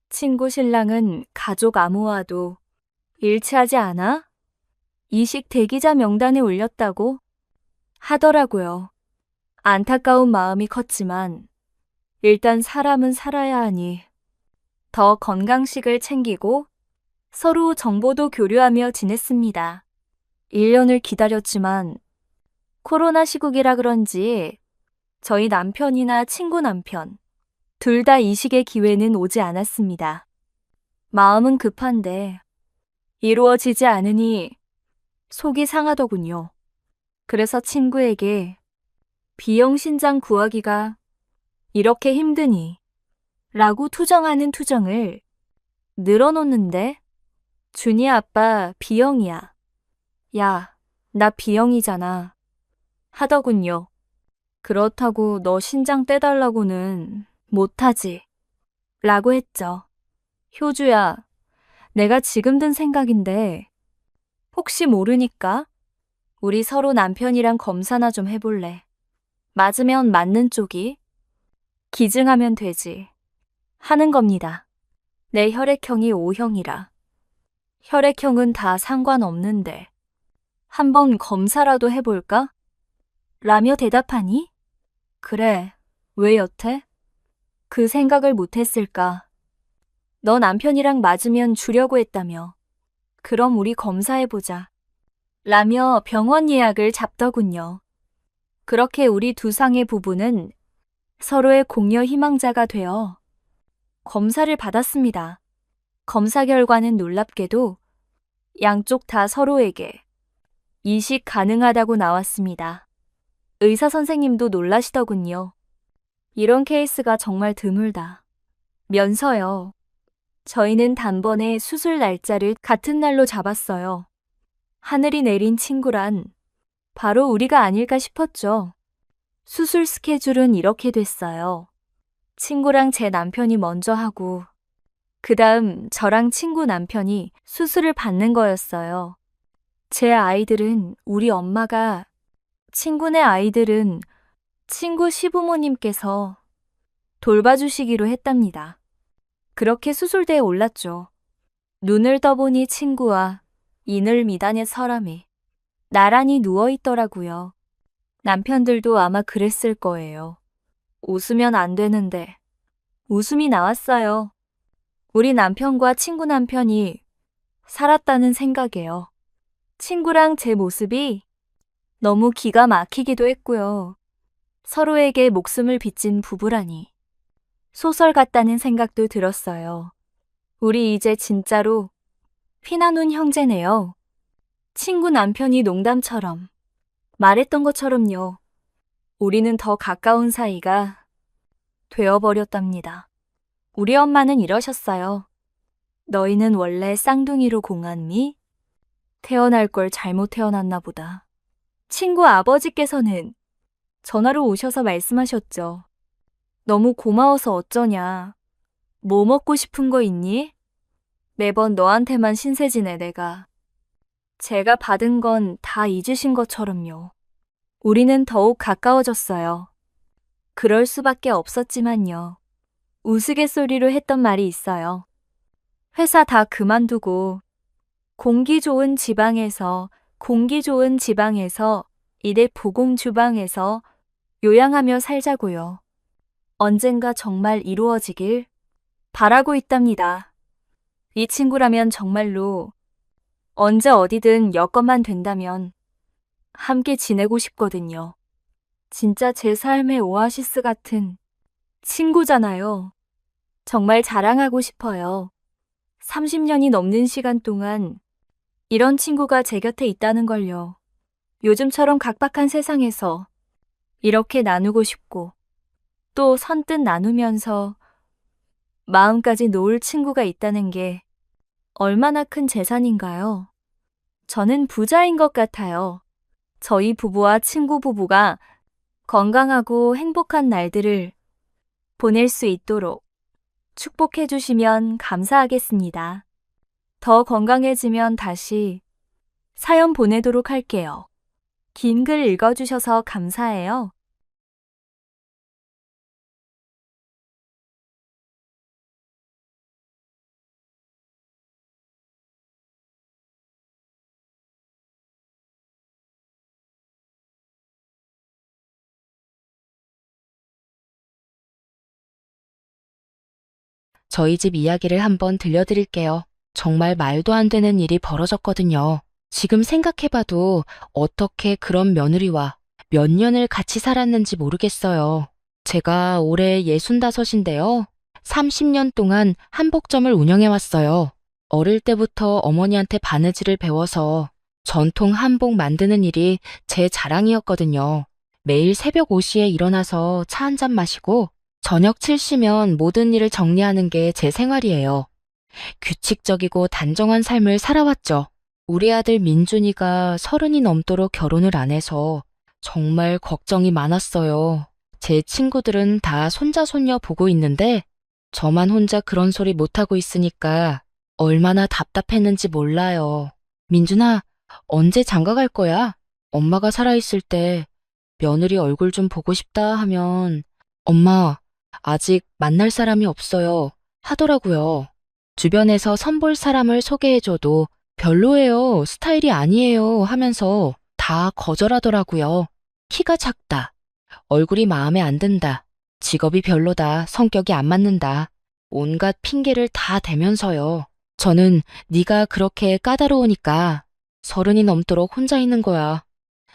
Speaker 1: 친구 신랑은 가족 아무와도 일치하지 않아 이식 대기자 명단에 올렸다고 하더라고요. 안타까운 마음이 컸지만 일단 사람은 살아야 하니 더 건강식을 챙기고 서로 정보도 교류하며 지냈습니다. 1년을 기다렸지만 코로나 시국이라 그런지 저희 남편이나 친구 남편 둘 다 이식의 기회는 오지 않았습니다. 마음은 급한데 이루어지지 않으니 속이 상하더군요. 그래서 친구에게 비영신장 구하기가 이렇게 힘드니 라고 투정하는 투정을 늘어놓는데 준이 아빠 B형이야. 야, 나 B형이잖아. 하더군요. 그렇다고 너 신장 떼달라고는 못하지. 라고 했죠. 효주야, 내가 지금 든 생각인데 혹시 모르니까 우리 서로 남편이랑 검사나 좀 해볼래. 맞으면 맞는 쪽이, 기증하면 되지. 하는 겁니다. 내 혈액형이 O형이라. 혈액형은 다 상관없는데 한번 검사라도 해볼까? 라며 대답하니? 그래, 왜 여태? 그 생각을 못했을까? 너 남편이랑 맞으면 주려고 했다며. 그럼 우리 검사해보자. 라며 병원 예약을 잡더군요. 그렇게 우리 두 쌍의 부부는 서로의 공여 희망자가 되어 검사를 받았습니다. 검사 결과는 놀랍게도 양쪽 다 서로에게 이식 가능하다고 나왔습니다. 의사 선생님도 놀라시더군요. 이런 케이스가 정말 드물다. 면서요. 저희는 단번에 수술 날짜를 같은 날로 잡았어요. 하늘이 내린 친구란 바로 우리가 아닐까 싶었죠. 수술 스케줄은 이렇게 됐어요. 친구랑 제 남편이 먼저 하고 그 다음 저랑 친구 남편이 수술을 받는 거였어요. 제 아이들은 우리 엄마가, 친구네 아이들은 친구 시부모님께서 돌봐주시기로 했답니다. 그렇게 수술대에 올랐죠. 눈을 떠보니 친구와 이늘 미단의 사람이 나란히 누워있더라고요. 남편들도 아마 그랬을 거예요. 웃으면 안 되는데 웃음이 나왔어요. 우리 남편과 친구 남편이 살았다는 생각에요. 친구랑 제 모습이 너무 기가 막히기도 했고요. 서로에게 목숨을 빚진 부부라니 소설 같다는 생각도 들었어요. 우리 이제 진짜로 피나눈 형제네요. 친구 남편이 농담처럼 말했던 것처럼요. 우리는 더 가까운 사이가 되어버렸답니다. 우리 엄마는 이러셨어요. 너희는 원래 쌍둥이로 공았니? 태어날 걸 잘못 태어났나 보다. 친구 아버지께서는 전화로 오셔서 말씀하셨죠. 너무 고마워서 어쩌냐. 뭐 먹고 싶은 거 있니? 매번 너한테만 신세지네 내가. 제가 받은 건 다 잊으신 것처럼요. 우리는 더욱 가까워졌어요. 그럴 수밖에 없었지만요. 우스갯소리로 했던 말이 있어요. 회사 다 그만두고 공기 좋은 지방에서 이대 보공 주방에서 요양하며 살자고요. 언젠가 정말 이루어지길 바라고 있답니다. 이 친구라면 정말로 언제 어디든 여건만 된다면 함께 지내고 싶거든요. 진짜 제 삶의 오아시스 같은 친구잖아요. 정말 자랑하고 싶어요. 30년이 넘는 시간 동안 이런 친구가 제 곁에 있다는 걸요. 요즘처럼 각박한 세상에서 이렇게 나누고 싶고 또 선뜻 나누면서 마음까지 놓을 친구가 있다는 게 얼마나 큰 재산인가요? 저는 부자인 것 같아요. 저희 부부와 친구 부부가 건강하고 행복한 날들을 보낼 수 있도록 축복해 주시면 감사하겠습니다. 더 건강해지면 다시 사연 보내도록 할게요. 긴 글 읽어주셔서 감사해요.
Speaker 2: 저희 집 이야기를 한번 들려드릴게요. 정말 말도 안 되는 일이 벌어졌거든요. 지금 생각해봐도 어떻게 그런 며느리와 몇 년을 같이 살았는지 모르겠어요. 제가 올해 65인데요. 30년 동안 한복점을 운영해왔어요. 어릴 때부터 어머니한테 바느질을 배워서 전통 한복 만드는 일이 제 자랑이었거든요. 매일 새벽 5시에 일어나서 차 한 잔 마시고 저녁 7시면 모든 일을 정리하는 게 제 생활이에요. 규칙적이고 단정한 삶을 살아왔죠. 우리 아들 민준이가 30이 넘도록 결혼을 안 해서 정말 걱정이 많았어요. 제 친구들은 다 손자, 손녀 보고 있는데 저만 혼자 그런 소리 못하고 있으니까 얼마나 답답했는지 몰라요. 민준아, 언제 장가 갈 거야? 엄마가 살아있을 때 며느리 얼굴 좀 보고 싶다 하면 엄마, 아직 만날 사람이 없어요. 하더라고요. 주변에서 선볼 사람을 소개해줘도 별로예요. 스타일이 아니에요. 하면서 다 거절하더라고요. 키가 작다. 얼굴이 마음에 안 든다. 직업이 별로다. 성격이 안 맞는다. 온갖 핑계를 다 대면서요. 저는 네가 그렇게 까다로우니까 30이 넘도록 혼자 있는 거야.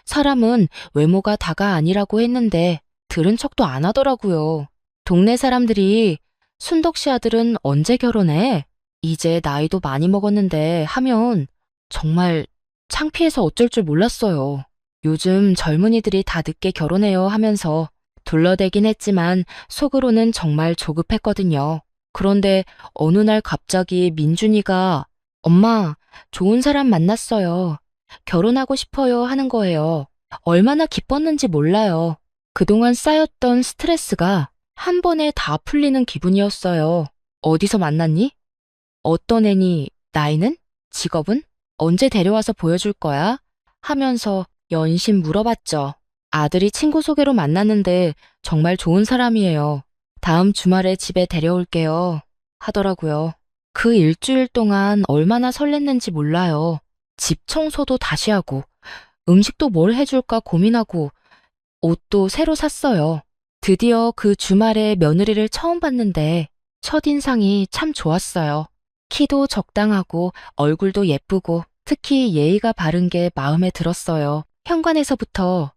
Speaker 2: 사람은 외모가 다가 아니라고 했는데 들은 척도 안 하더라고요. 동네 사람들이 순덕 씨 아들은 언제 결혼해? 이제 나이도 많이 먹었는데 하면 정말 창피해서 어쩔 줄 몰랐어요. 요즘 젊은이들이 다 늦게 결혼해요 하면서 둘러대긴 했지만 속으로는 정말 조급했거든요. 그런데 어느 날 갑자기 민준이가 엄마, 좋은 사람 만났어요. 결혼하고 싶어요 하는 거예요. 얼마나 기뻤는지 몰라요. 그동안 쌓였던 스트레스가 한 번에 다 풀리는 기분이었어요. 어디서 만났니? 어떤 애니? 나이는? 직업은? 언제 데려와서 보여줄 거야? 하면서 연신 물어봤죠. 아들이 친구 소개로 만났는데 정말 좋은 사람이에요. 다음 주말에 집에 데려올게요. 하더라고요. 그 일주일 동안 얼마나 설렜는지 몰라요. 집 청소도 다시 하고, 음식도 뭘 해줄까 고민하고, 옷도 새로 샀어요. 드디어 그 주말에 며느리를 처음 봤는데 첫인상이 참 좋았어요. 키도 적당하고 얼굴도 예쁘고 특히 예의가 바른 게 마음에 들었어요. 현관에서부터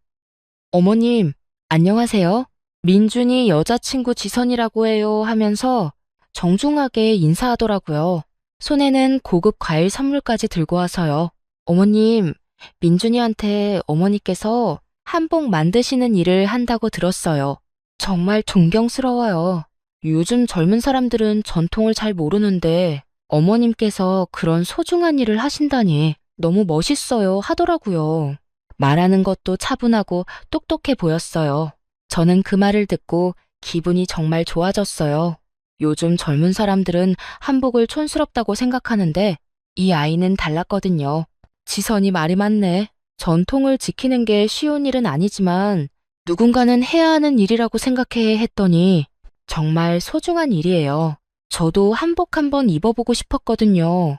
Speaker 2: 어머님, 안녕하세요. 민준이 여자친구 지선이라고 해요 하면서 정중하게 인사하더라고요. 손에는 고급 과일 선물까지 들고 와서요. 어머님, 민준이한테 어머니께서 한복 만드시는 일을 한다고 들었어요. 정말 존경스러워요. 요즘 젊은 사람들은 전통을 잘 모르는데 어머님께서 그런 소중한 일을 하신다니 너무 멋있어요 하더라고요. 말하는 것도 차분하고 똑똑해 보였어요. 저는 그 말을 듣고 기분이 정말 좋아졌어요. 요즘 젊은 사람들은 한복을 촌스럽다고 생각하는데 이 아이는 달랐거든요. 지선이 말이 맞네. 전통을 지키는 게 쉬운 일은 아니지만 누군가는 해야 하는 일이라고 생각해 했더니 정말 소중한 일이에요. 저도 한복 한번 입어보고 싶었거든요.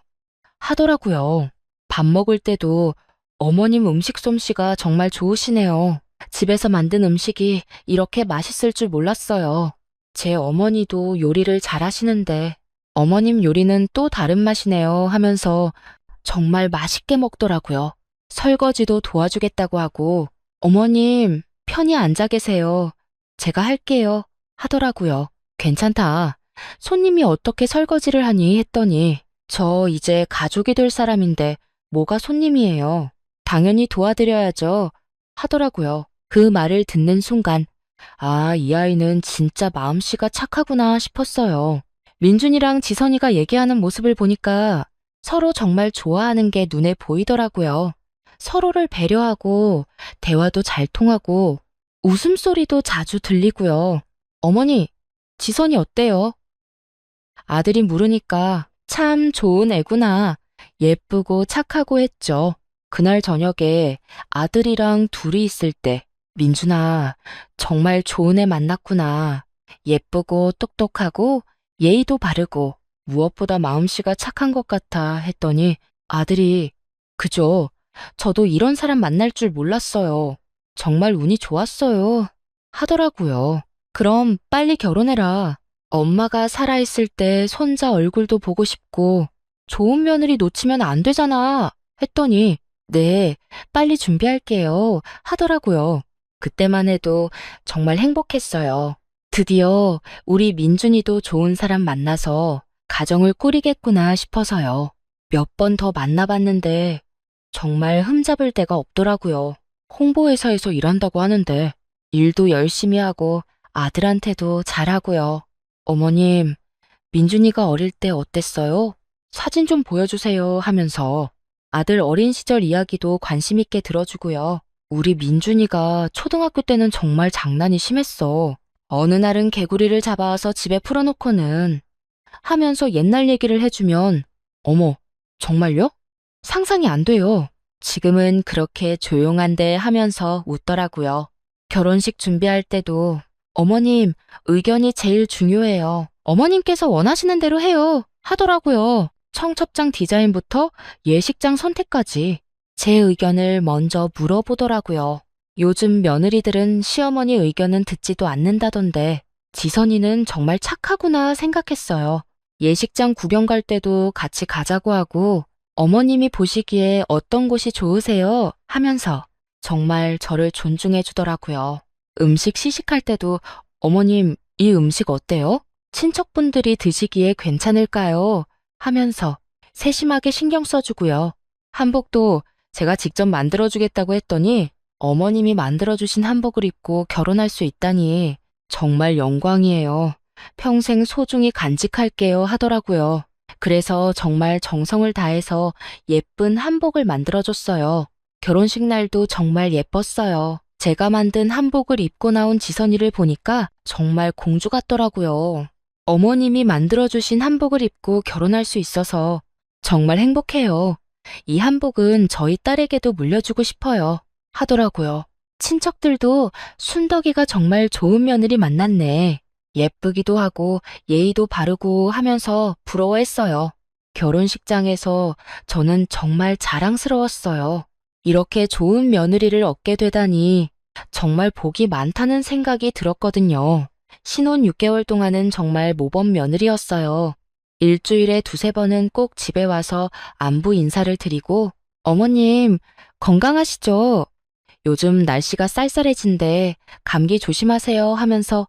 Speaker 2: 하더라고요. 밥 먹을 때도 어머님 음식 솜씨가 정말 좋으시네요. 집에서 만든 음식이 이렇게 맛있을 줄 몰랐어요. 제 어머니도 요리를 잘하시는데 어머님 요리는 또 다른 맛이네요 하면서 정말 맛있게 먹더라고요. 설거지도 도와주겠다고 하고 어머님 편히 앉아 계세요. 제가 할게요 하더라고요. 괜찮다. 손님이 어떻게 설거지를 하니 했더니 저 이제 가족이 될 사람인데 뭐가 손님이에요. 당연히 도와드려야죠 하더라고요. 그 말을 듣는 순간 아, 이 아이는 진짜 마음씨가 착하구나 싶었어요. 민준이랑 지선이가 얘기하는 모습을 보니까 서로 정말 좋아하는 게 눈에 보이더라고요. 서로를 배려하고 대화도 잘 통하고 웃음소리도 자주 들리고요. 어머니, 지선이 어때요? 아들이 물으니까 참 좋은 애구나. 예쁘고 착하고 했죠. 그날 저녁에 아들이랑 둘이 있을 때 민준아, 정말 좋은 애 만났구나. 예쁘고 똑똑하고 예의도 바르고 무엇보다 마음씨가 착한 것 같아 했더니 아들이 그죠. 저도 이런 사람 만날 줄 몰랐어요. 정말 운이 좋았어요. 하더라고요. 그럼 빨리 결혼해라. 엄마가 살아있을 때 손자 얼굴도 보고 싶고 좋은 며느리 놓치면 안 되잖아. 했더니 네, 빨리 준비할게요. 하더라고요. 그때만 해도 정말 행복했어요. 드디어 우리 민준이도 좋은 사람 만나서 가정을 꾸리겠구나 싶어서요. 몇 번 더 만나봤는데 정말 흠잡을 데가 없더라고요. 홍보회사에서 일한다고 하는데 일도 열심히 하고 아들한테도 잘하고요. 어머님, 민준이가 어릴 때 어땠어요? 사진 좀 보여주세요 하면서 아들 어린 시절 이야기도 관심 있게 들어주고요. 우리 민준이가 초등학교 때는 정말 장난이 심했어. 어느 날은 개구리를 잡아와서 집에 풀어놓고는 하면서 옛날 얘기를 해주면 어머, 정말요? 상상이 안 돼요. 지금은 그렇게 조용한데 하면서 웃더라고요. 결혼식 준비할 때도 어머님, 의견이 제일 중요해요. 어머님께서 원하시는 대로 해요. 하더라고요. 청첩장 디자인부터 예식장 선택까지 제 의견을 먼저 물어보더라고요. 요즘 며느리들은 시어머니 의견은 듣지도 않는다던데 지선이는 정말 착하구나 생각했어요. 예식장 구경 갈 때도 같이 가자고 하고 어머님이 보시기에 어떤 곳이 좋으세요? 하면서 정말 저를 존중해 주더라고요. 음식 시식할 때도 어머님, 이 음식 어때요? 친척분들이 드시기에 괜찮을까요? 하면서 세심하게 신경 써주고요. 한복도 제가 직접 만들어주겠다고 했더니 어머님이 만들어주신 한복을 입고 결혼할 수 있다니 정말 영광이에요. 평생 소중히 간직할게요 하더라고요. 그래서 정말 정성을 다해서 예쁜 한복을 만들어줬어요. 결혼식 날도 정말 예뻤어요. 제가 만든 한복을 입고 나온 지선이를 보니까 정말 공주 같더라고요. 어머님이 만들어주신 한복을 입고 결혼할 수 있어서 정말 행복해요. 이 한복은 저희 딸에게도 물려주고 싶어요. 하더라고요. 친척들도 순덕이가 정말 좋은 며느리 만났네. 예쁘기도 하고 예의도 바르고 하면서 부러워했어요. 결혼식장에서 저는 정말 자랑스러웠어요. 이렇게 좋은 며느리를 얻게 되다니 정말 복이 많다는 생각이 들었거든요. 신혼 6개월 동안은 정말 모범 며느리였어요. 일주일에 두세 번은 꼭 집에 와서 안부 인사를 드리고 어머님 건강하시죠? 요즘 날씨가 쌀쌀해진데 감기 조심하세요 하면서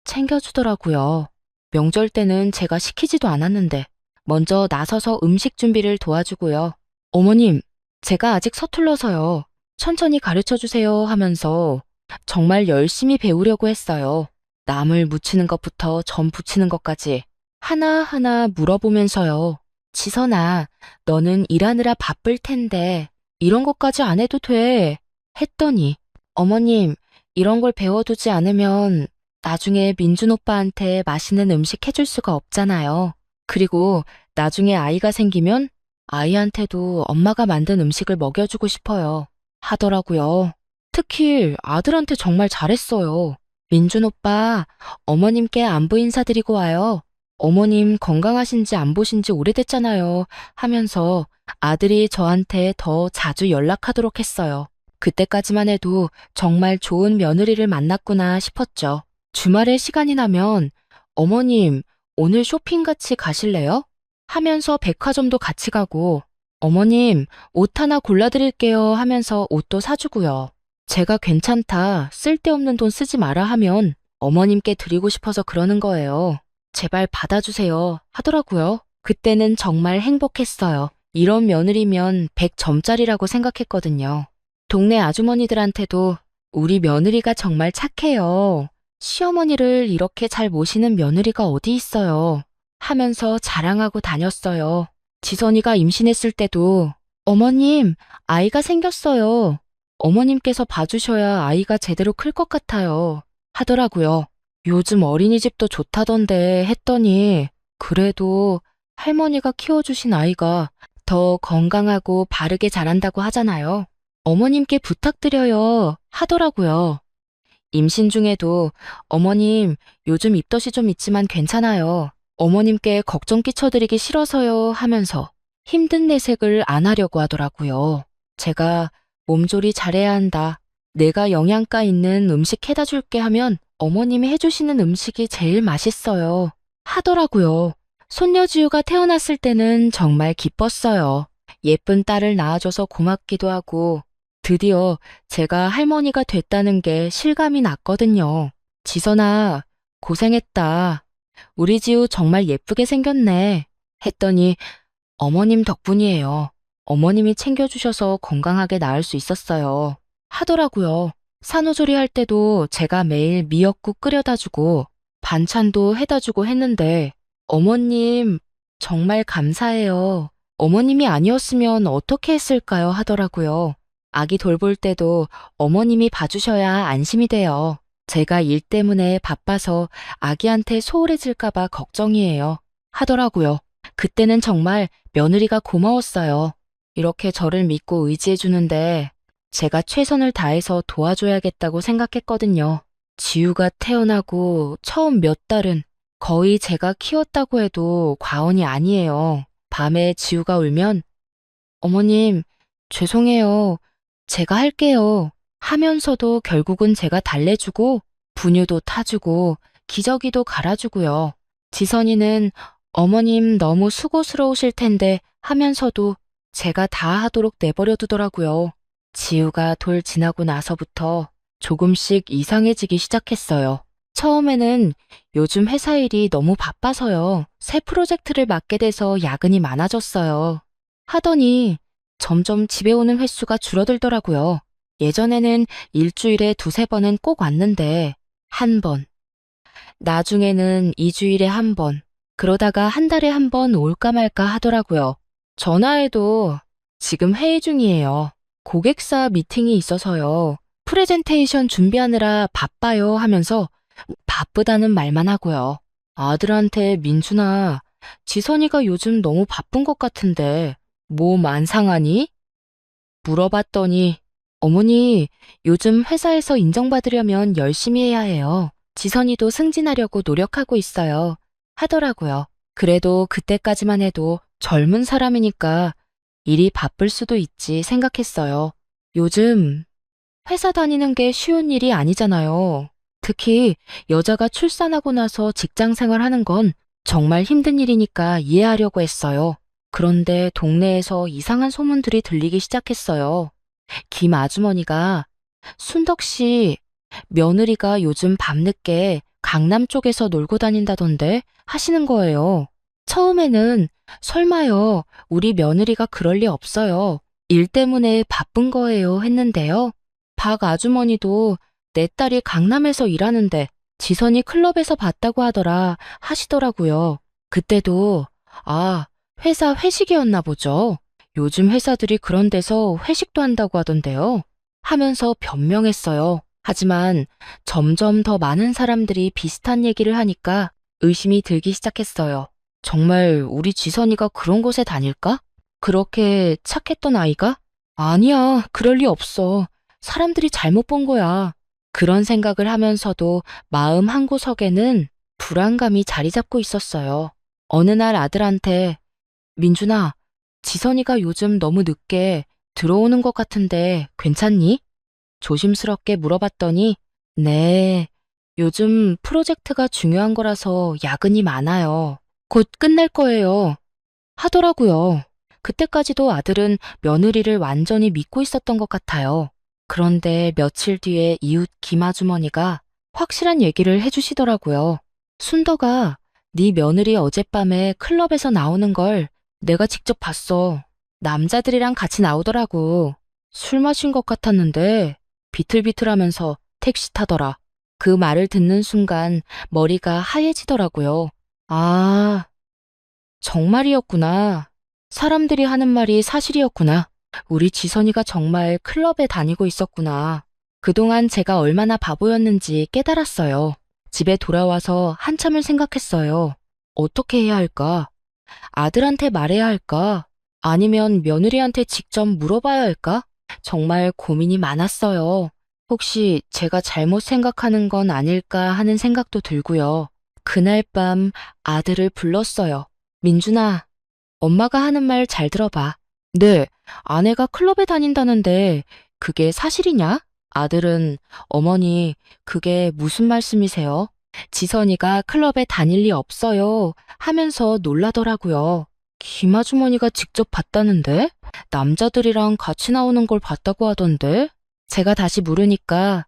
Speaker 2: 챙겨주더라고요. 명절 때는 제가 시키지도 않았는데 먼저 나서서 음식 준비를 도와주고요. 어머님, 제가 아직 서툴러서요. 천천히 가르쳐 주세요 하면서 정말 열심히 배우려고 했어요. 나물 무치는 것부터 전 부치는 것까지 하나하나 물어보면서요. 지선아, 너는 일하느라 바쁠 텐데 이런 것까지 안 해도 돼. 했더니 어머님, 이런 걸 배워두지 않으면 나중에 민준 오빠한테 맛있는 음식 해줄 수가 없잖아요. 그리고 나중에 아이가 생기면 아이한테도 엄마가 만든 음식을 먹여주고 싶어요. 하더라고요. 특히 아들한테 정말 잘했어요. 민준 오빠, 어머님께 안부 인사드리고 와요. 어머님 건강하신지 안 보신지 오래됐잖아요. 하면서 아들이 저한테 더 자주 연락하도록 했어요. 그때까지만 해도 정말 좋은 며느리를 만났구나 싶었죠. 주말에 시간이 나면 어머님, 오늘 쇼핑 같이 가실래요? 하면서 백화점도 같이 가고, 어머님, 옷 하나 골라드릴게요 하면서 옷도 사주고요. 제가 괜찮다, 쓸데없는 돈 쓰지 마라 하면 어머님께 드리고 싶어서 그러는 거예요. 제발 받아주세요 하더라고요. 그때는 정말 행복했어요. 이런 며느리면 100점짜리라고 생각했거든요. 동네 아주머니들한테도 우리 며느리가 정말 착해요. 시어머니를 이렇게 잘 모시는 며느리가 어디 있어요. 하면서 자랑하고 다녔어요. 지선이가 임신했을 때도 어머님, 아이가 생겼어요. 어머님께서 봐주셔야 아이가 제대로 클 것 같아요. 하더라고요. 요즘 어린이집도 좋다던데 했더니 그래도 할머니가 키워주신 아이가 더 건강하고 바르게 자란다고 하잖아요. 어머님께 부탁드려요 하더라고요. 임신 중에도 어머님, 요즘 입덧이 좀 있지만 괜찮아요. 어머님께 걱정 끼쳐드리기 싫어서요 하면서 힘든 내색을 안 하려고 하더라고요. 제가 몸조리 잘해야 한다. 내가 영양가 있는 음식 해다 줄게 하면 어머님이 해주시는 음식이 제일 맛있어요. 하더라고요. 손녀 지우가 태어났을 때는 정말 기뻤어요. 예쁜 딸을 낳아줘서 고맙기도 하고 드디어 제가 할머니가 됐다는 게 실감이 났거든요. 지선아, 고생했다. 우리 지우 정말 예쁘게 생겼네. 했더니 어머님 덕분이에요. 어머님이 챙겨주셔서 건강하게 낳을 수 있었어요. 하더라고요. 산후조리 할 때도 제가 매일 미역국 끓여다 주고 반찬도 해다 주고 했는데 어머님 정말 감사해요. 어머님이 아니었으면 어떻게 했을까요? 하더라고요. 아기 돌볼 때도 어머님이 봐주셔야 안심이 돼요. 제가 일 때문에 바빠서 아기한테 소홀해질까봐 걱정이에요. 하더라고요. 그때는 정말 며느리가 고마웠어요. 이렇게 저를 믿고 의지해주는데 제가 최선을 다해서 도와줘야겠다고 생각했거든요. 지우가 태어나고 처음 몇 달은 거의 제가 키웠다고 해도 과언이 아니에요. 밤에 지우가 울면 어머님, 죄송해요. 제가 할게요. 하면서도 결국은 제가 달래주고 분유도 타주고 기저귀도 갈아주고요. 지선이는 어머님 너무 수고스러우실 텐데 하면서도 제가 다 하도록 내버려 두더라고요. 지우가 돌 지나고 나서부터 조금씩 이상해지기 시작했어요. 처음에는 요즘 회사 일이 너무 바빠서요. 새 프로젝트를 맡게 돼서 야근이 많아졌어요. 하더니 점점 집에 오는 횟수가 줄어들더라고요. 예전에는 일주일에 두세 번은 꼭 왔는데 한 번, 나중에는 2주일에 한 번, 그러다가 한 달에 한 번 올까 말까 하더라고요. 전화해도 지금 회의 중이에요. 고객사 미팅이 있어서요. 프레젠테이션 준비하느라 바빠요 하면서 바쁘다는 말만 하고요. 아들한테 민준아, 지선이가 요즘 너무 바쁜 것 같은데 몸 안 상하니? 물어봤더니 어머니, 요즘 회사에서 인정받으려면 열심히 해야 해요. 지선이도 승진하려고 노력하고 있어요. 하더라고요. 그래도 그때까지만 해도 젊은 사람이니까 일이 바쁠 수도 있지 생각했어요. 요즘 회사 다니는 게 쉬운 일이 아니잖아요. 특히 여자가 출산하고 나서 직장 생활하는 건 정말 힘든 일이니까 이해하려고 했어요. 그런데 동네에서 이상한 소문들이 들리기 시작했어요. 김 아주머니가 순덕 씨 며느리가 요즘 밤늦게 강남 쪽에서 놀고 다닌다던데 하시는 거예요. 처음에는 설마요, 우리 며느리가 그럴 리 없어요. 일 때문에 바쁜 거예요 했는데요. 박 아주머니도 내 딸이 강남에서 일하는데 지선이 클럽에서 봤다고 하더라 하시더라고요. 그때도 회사 회식이었나 보죠. 요즘 회사들이 그런 데서 회식도 한다고 하던데요. 하면서 변명했어요. 하지만 점점 더 많은 사람들이 비슷한 얘기를 하니까 의심이 들기 시작했어요. 정말 우리 지선이가 그런 곳에 다닐까? 그렇게 착했던 아이가? 아니야, 그럴 리 없어. 사람들이 잘못 본 거야. 그런 생각을 하면서도 마음 한구석에는 불안감이 자리 잡고 있었어요. 어느 날 아들한테 민준아, 지선이가 요즘 너무 늦게 들어오는 것 같은데 괜찮니? 조심스럽게 물어봤더니 네, 요즘 프로젝트가 중요한 거라서 야근이 많아요. 곧 끝날 거예요. 하더라고요. 그때까지도 아들은 며느리를 완전히 믿고 있었던 것 같아요. 그런데 며칠 뒤에 이웃 김아주머니가 확실한 얘기를 해주시더라고요. 순덕아, 네 며느리 어젯밤에 클럽에서 나오는 걸 내가 직접 봤어. 남자들이랑 같이 나오더라고. 술 마신 것 같았는데 비틀비틀하면서 택시 타더라. 그 말을 듣는 순간 머리가 하얘지더라고요. 아, 정말이었구나. 사람들이 하는 말이 사실이었구나. 우리 지선이가 정말 클럽에 다니고 있었구나. 그동안 제가 얼마나 바보였는지 깨달았어요. 집에 돌아와서 한참을 생각했어요. 어떻게 해야 할까? 아들한테 말해야 할까? 아니면 며느리한테 직접 물어봐야 할까? 정말 고민이 많았어요. 혹시 제가 잘못 생각하는 건 아닐까 하는 생각도 들고요. 그날 밤 아들을 불렀어요. 민준아, 엄마가 하는 말 잘 들어봐. 네, 아내가 클럽에 다닌다는데 그게 사실이냐? 아들은 어머니, 그게 무슨 말씀이세요? 지선이가 클럽에 다닐 리 없어요 하면서 놀라더라고요. 김아주머니가 직접 봤다는데? 남자들이랑 같이 나오는 걸 봤다고 하던데? 제가 다시 물으니까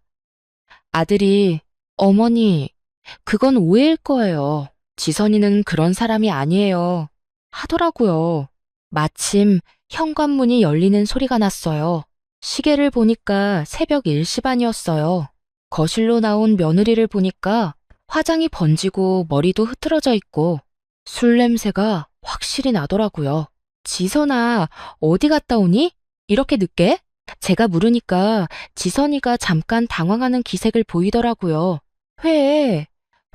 Speaker 2: 아들이 어머니, 그건 오해일 거예요. 지선이는 그런 사람이 아니에요. 하더라고요. 마침 현관문이 열리는 소리가 났어요. 시계를 보니까 새벽 1시 반이었어요. 거실로 나온 며느리를 보니까 화장이 번지고 머리도 흐트러져 있고 술 냄새가 확실히 나더라고요. 지선아, 어디 갔다 오니? 이렇게 늦게? 제가 물으니까 지선이가 잠깐 당황하는 기색을 보이더라고요.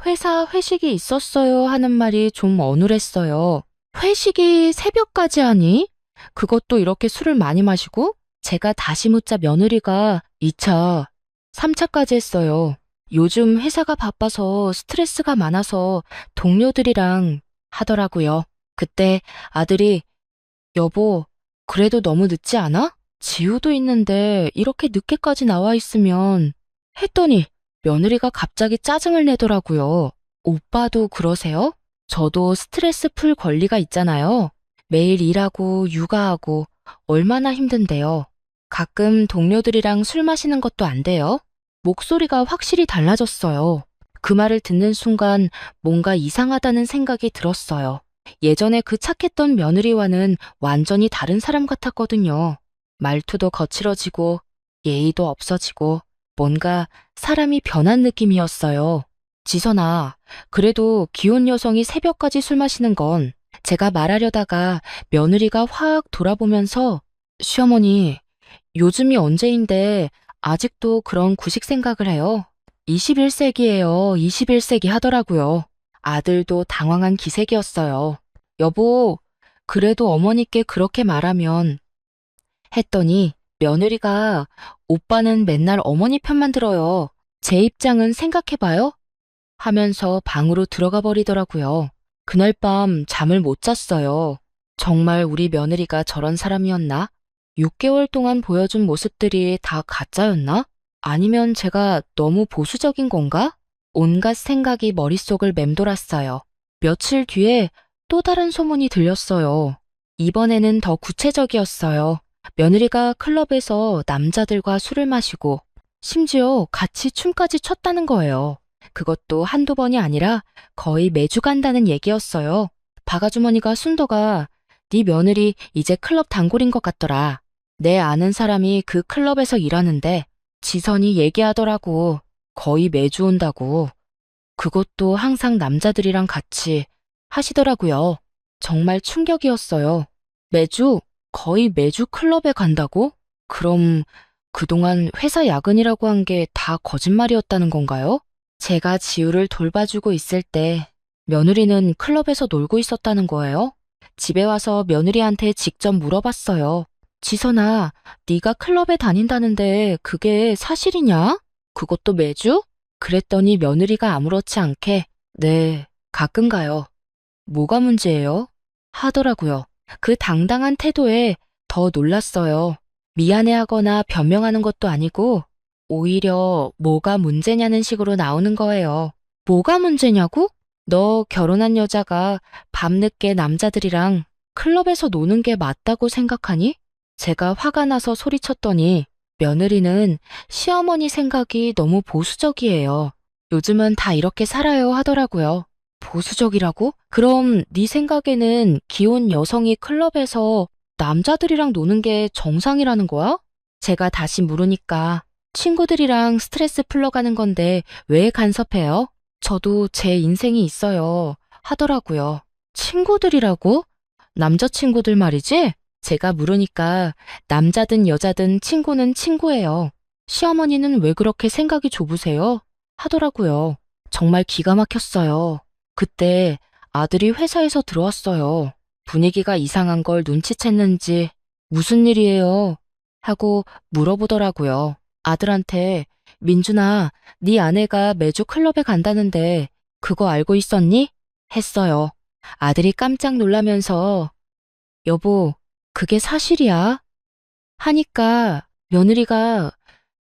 Speaker 2: 회사 회식이 있었어요 하는 말이 좀 어눌했어요. 회식이 새벽까지 하니? 그것도 이렇게 술을 많이 마시고? 제가 다시 묻자 며느리가 2차, 3차까지 했어요. 요즘 회사가 바빠서 스트레스가 많아서 동료들이랑 하더라고요. 그때 아들이 여보, 그래도 너무 늦지 않아? 지우도 있는데 이렇게 늦게까지 나와 있으면 했더니 며느리가 갑자기 짜증을 내더라고요. 오빠도 그러세요? 저도 스트레스 풀 권리가 있잖아요. 매일 일하고 육아하고 얼마나 힘든데요. 가끔 동료들이랑 술 마시는 것도 안 돼요? 목소리가 확실히 달라졌어요. 그 말을 듣는 순간 뭔가 이상하다는 생각이 들었어요. 예전에 그 착했던 며느리와는 완전히 다른 사람 같았거든요. 말투도 거칠어지고 예의도 없어지고 뭔가 사람이 변한 느낌이었어요. 지선아, 그래도 기혼 여성이 새벽까지 술 마시는 건 제가 말하려다가 며느리가 확 돌아보면서 시어머니, 요즘이 언제인데 아직도 그런 구식 생각을 해요? 21세기예요. 21세기 하더라고요. 아들도 당황한 기색이었어요. 여보, 그래도 어머니께 그렇게 말하면 했더니 며느리가 오빠는 맨날 어머니 편만 들어요. 제 입장은 생각해봐요. 하면서 방으로 들어가 버리더라고요. 그날 밤 잠을 못 잤어요. 정말 우리 며느리가 저런 사람이었나? 6개월 동안 보여준 모습들이 다 가짜였나? 아니면 제가 너무 보수적인 건가? 온갖 생각이 머릿속을 맴돌았어요. 며칠 뒤에 또 다른 소문이 들렸어요. 이번에는 더 구체적이었어요. 며느리가 클럽에서 남자들과 술을 마시고 심지어 같이 춤까지 췄다는 거예요. 그것도 한두 번이 아니라 거의 매주 간다는 얘기였어요. 박아주머니가 순덕아, 네 며느리 이제 클럽 단골인 것 같더라. 내 아는 사람이 그 클럽에서 일하는데 지선이 얘기하더라고. 거의 매주 온다고. 그것도 항상 남자들이랑 같이 하시더라고요. 정말 충격이었어요. 매주? 거의 매주 클럽에 간다고? 그럼 그동안 회사 야근이라고 한 게 다 거짓말이었다는 건가요? 제가 지우를 돌봐주고 있을 때 며느리는 클럽에서 놀고 있었다는 거예요? 집에 와서 며느리한테 직접 물어봤어요. 지선아, 네가 클럽에 다닌다는데 그게 사실이냐? 그것도 매주? 그랬더니 며느리가 아무렇지 않게 네, 가끔 가요. 뭐가 문제예요? 하더라고요. 그 당당한 태도에 더 놀랐어요. 미안해하거나 변명하는 것도 아니고 오히려 뭐가 문제냐는 식으로 나오는 거예요. 뭐가 문제냐고? 너 결혼한 여자가 밤늦게 남자들이랑 클럽에서 노는 게 맞다고 생각하니? 제가 화가 나서 소리쳤더니 며느리는 시어머니 생각이 너무 보수적이에요. 요즘은 다 이렇게 살아요 하더라고요. 보수적이라고? 그럼 네 생각에는 기혼 여성이 클럽에서 남자들이랑 노는 게 정상이라는 거야? 제가 다시 물으니까 친구들이랑 스트레스 풀러 가는 건데 왜 간섭해요? 저도 제 인생이 있어요. 하더라고요. 친구들이라고? 남자친구들 말이지? 제가 물으니까 남자든 여자든 친구는 친구예요. 시어머니는 왜 그렇게 생각이 좁으세요? 하더라고요. 정말 기가 막혔어요. 그때 아들이 회사에서 들어왔어요. 분위기가 이상한 걸 눈치챘는지 무슨 일이에요? 하고 물어보더라고요. 아들한테 민준아, 네 아내가 매주 클럽에 간다는데 그거 알고 있었니? 했어요. 아들이 깜짝 놀라면서 여보, 그게 사실이야? 하니까 며느리가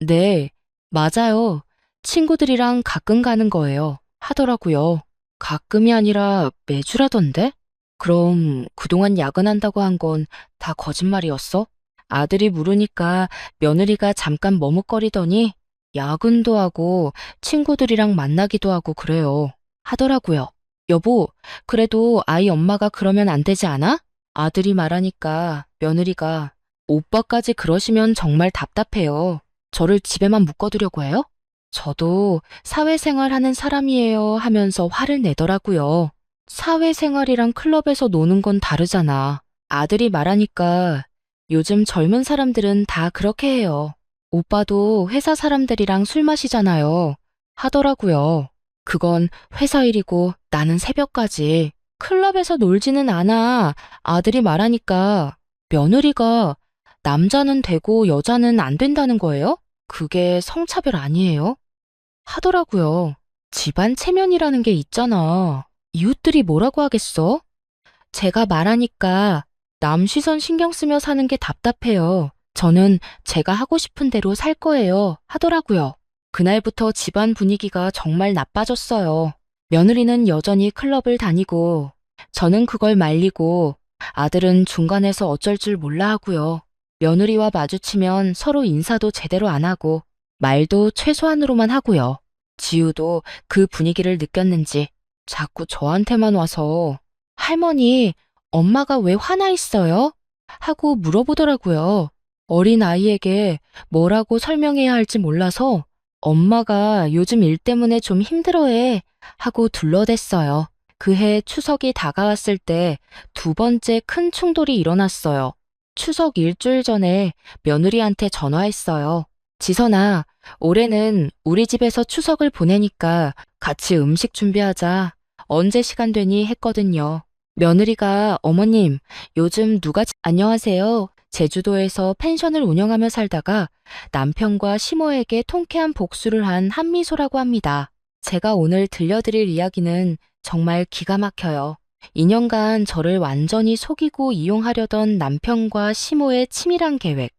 Speaker 2: 네, 맞아요. 친구들이랑 가끔 가는 거예요. 하더라고요. 가끔이 아니라 매주라던데? 그럼 그동안 야근한다고 한 건 다 거짓말이었어? 아들이 물으니까 며느리가 잠깐 머뭇거리더니 야근도 하고 친구들이랑 만나기도 하고 그래요. 하더라고요. 여보, 그래도 아이 엄마가 그러면 안 되지 않아? 아들이 말하니까 며느리가 오빠까지 그러시면 정말 답답해요. 저를 집에만 묶어두려고 해요? 저도 사회생활 하는 사람이에요 하면서 화를 내더라고요. 사회생활이랑 클럽에서 노는 건 다르잖아. 아들이 말하니까 요즘 젊은 사람들은 다 그렇게 해요. 오빠도 회사 사람들이랑 술 마시잖아요. 하더라고요. 그건 회사 일이고 나는 새벽까지. 클럽에서 놀지는 않아. 아들이 말하니까 며느리가 남자는 되고 여자는 안 된다는 거예요? 그게 성차별 아니에요? 하더라고요. 집안 체면이라는 게 있잖아. 이웃들이 뭐라고 하겠어? 제가 말하니까 남 시선 신경 쓰며 사는 게 답답해요. 저는 제가 하고 싶은 대로 살 거예요. 하더라고요. 그날부터 집안 분위기가 정말 나빠졌어요. 며느리는 여전히 클럽을 다니고, 저는 그걸 말리고, 아들은 중간에서 어쩔 줄 몰라 하고요. 며느리와 마주치면 서로 인사도 제대로 안 하고, 말도 최소한으로만 하고요. 지우도 그 분위기를 느꼈는지 자꾸 저한테만 와서 할머니, 엄마가 왜 화나 있어요? 하고 물어보더라고요. 어린 아이에게 뭐라고 설명해야 할지 몰라서 엄마가 요즘 일 때문에 좀 힘들어해 하고 둘러댔어요. 그해 추석이 다가왔을 때 두 번째 큰 충돌이 일어났어요. 추석 일주일 전에 며느리한테 전화했어요. 지선아, 올해는 우리 집에서 추석을 보내니까 같이 음식 준비하자. 언제 시간 되니 했거든요. 며느리가 어머님, 요즘 안녕하세요. 제주도에서 펜션을 운영하며 살다가 남편과 시모에게 통쾌한 복수를 한 한미소라고 합니다. 제가 오늘 들려드릴 이야기는 정말 기가 막혀요. 2년간 저를 완전히 속이고 이용하려던 남편과 시모의 치밀한 계획,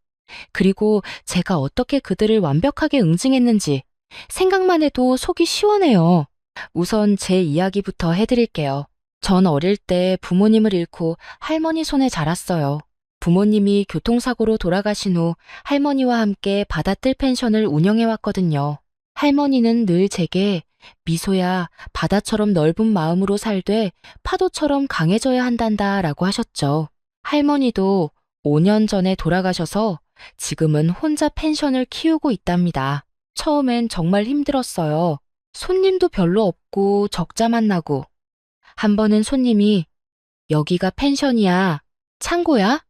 Speaker 2: 그리고 제가 어떻게 그들을 완벽하게 응징했는지 생각만 해도 속이 시원해요. 우선 제 이야기부터 해드릴게요. 전 어릴 때 부모님을 잃고 할머니 손에 자랐어요. 부모님이 교통사고로 돌아가신 후 할머니와 함께 바다뜰 펜션을 운영해왔거든요. 할머니는 늘 제게 미소야, 바다처럼 넓은 마음으로 살되 파도처럼 강해져야 한단다 라고 하셨죠. 할머니도 5년 전에 돌아가셔서 지금은 혼자 펜션을 키우고 있답니다. 처음엔 정말 힘들었어요. 손님도 별로 없고 적자만 나고. 한 번은 손님이 여기가 펜션이야, 창고야?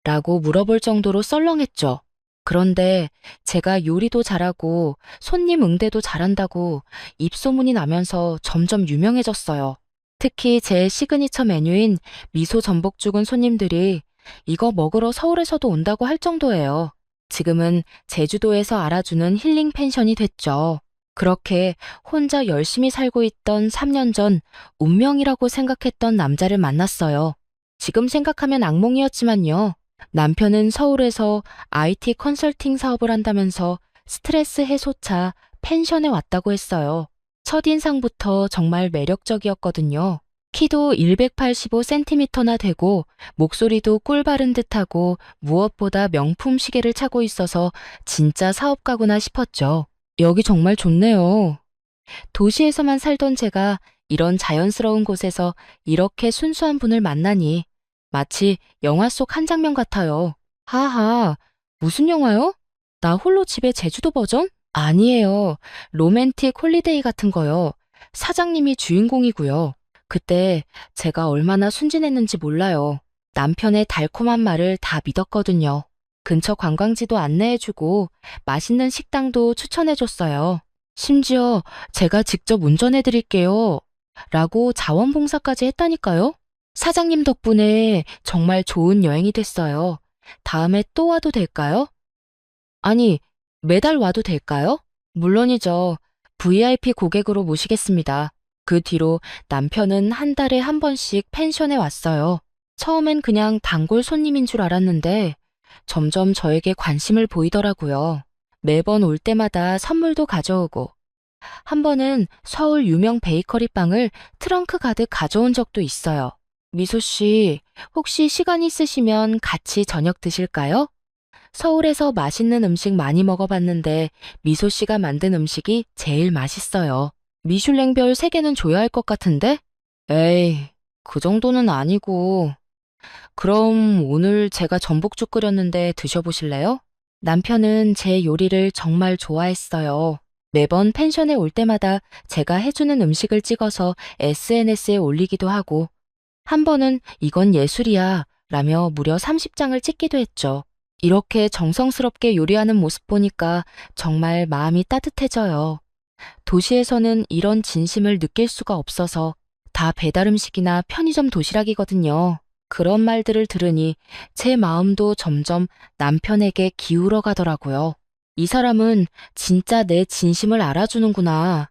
Speaker 2: 라고 물어볼 정도로 썰렁했죠. 그런데 제가 요리도 잘하고 손님 응대도 잘한다고 입소문이 나면서 점점 유명해졌어요. 특히 제 시그니처 메뉴인 미소 전복죽은 손님들이 이거 먹으러 서울에서도 온다고 할 정도예요. 지금은 제주도에서 알아주는 힐링 펜션이 됐죠. 그렇게 혼자 열심히 살고 있던 3년 전 운명이라고 생각했던 남자를 만났어요. 지금 생각하면 악몽이었지만요. 남편은 서울에서 IT 컨설팅 사업을 한다면서 스트레스 해소차 펜션에 왔다고 했어요. 첫인상부터 정말 매력적이었거든요. 키도 185cm나 되고 목소리도 꿀 바른 듯하고 무엇보다 명품 시계를 차고 있어서 진짜 사업가구나 싶었죠. 여기 정말 좋네요. 도시에서만 살던 제가 이런 자연스러운 곳에서 이렇게 순수한 분을 만나니 마치 영화 속 한 장면 같아요. 하하, 무슨 영화요? 나 홀로 집에 제주도 버전? 아니에요. 로맨틱 홀리데이 같은 거요. 사장님이 주인공이고요. 그때 제가 얼마나 순진했는지 몰라요. 남편의 달콤한 말을 다 믿었거든요. 근처 관광지도 안내해주고 맛있는 식당도 추천해줬어요. 심지어 제가 직접 운전해드릴게요. 라고 자원봉사까지 했다니까요. 사장님 덕분에 정말 좋은 여행이 됐어요. 다음에 또 와도 될까요? 아니, 매달 와도 될까요? 물론이죠. VIP 고객으로 모시겠습니다. 그 뒤로 남편은 한 달에 한 번씩 펜션에 왔어요. 처음엔 그냥 단골 손님인 줄 알았는데 점점 저에게 관심을 보이더라고요. 매번 올 때마다 선물도 가져오고 한 번은 서울 유명 베이커리 빵을 트렁크 가득 가져온 적도 있어요. 미소 씨, 혹시 시간 있으시면 같이 저녁 드실까요? 서울에서 맛있는 음식 많이 먹어봤는데 미소 씨가 만든 음식이 제일 맛있어요. 미슐랭별 3개는 줘야 할 것 같은데? 에이, 그 정도는 아니고. 그럼 오늘 제가 전복죽 끓였는데 드셔보실래요? 남편은 제 요리를 정말 좋아했어요. 매번 펜션에 올 때마다 제가 해주는 음식을 찍어서 SNS에 올리기도 하고, 한 번은 이건 예술이야 라며 무려 30장을 찍기도 했죠. 이렇게 정성스럽게 요리하는 모습 보니까 정말 마음이 따뜻해져요. 도시에서는 이런 진심을 느낄 수가 없어서 다 배달 음식이나 편의점 도시락이거든요. 그런 말들을 들으니 제 마음도 점점 남편에게 기울어 가더라고요. 이 사람은 진짜 내 진심을 알아주는구나.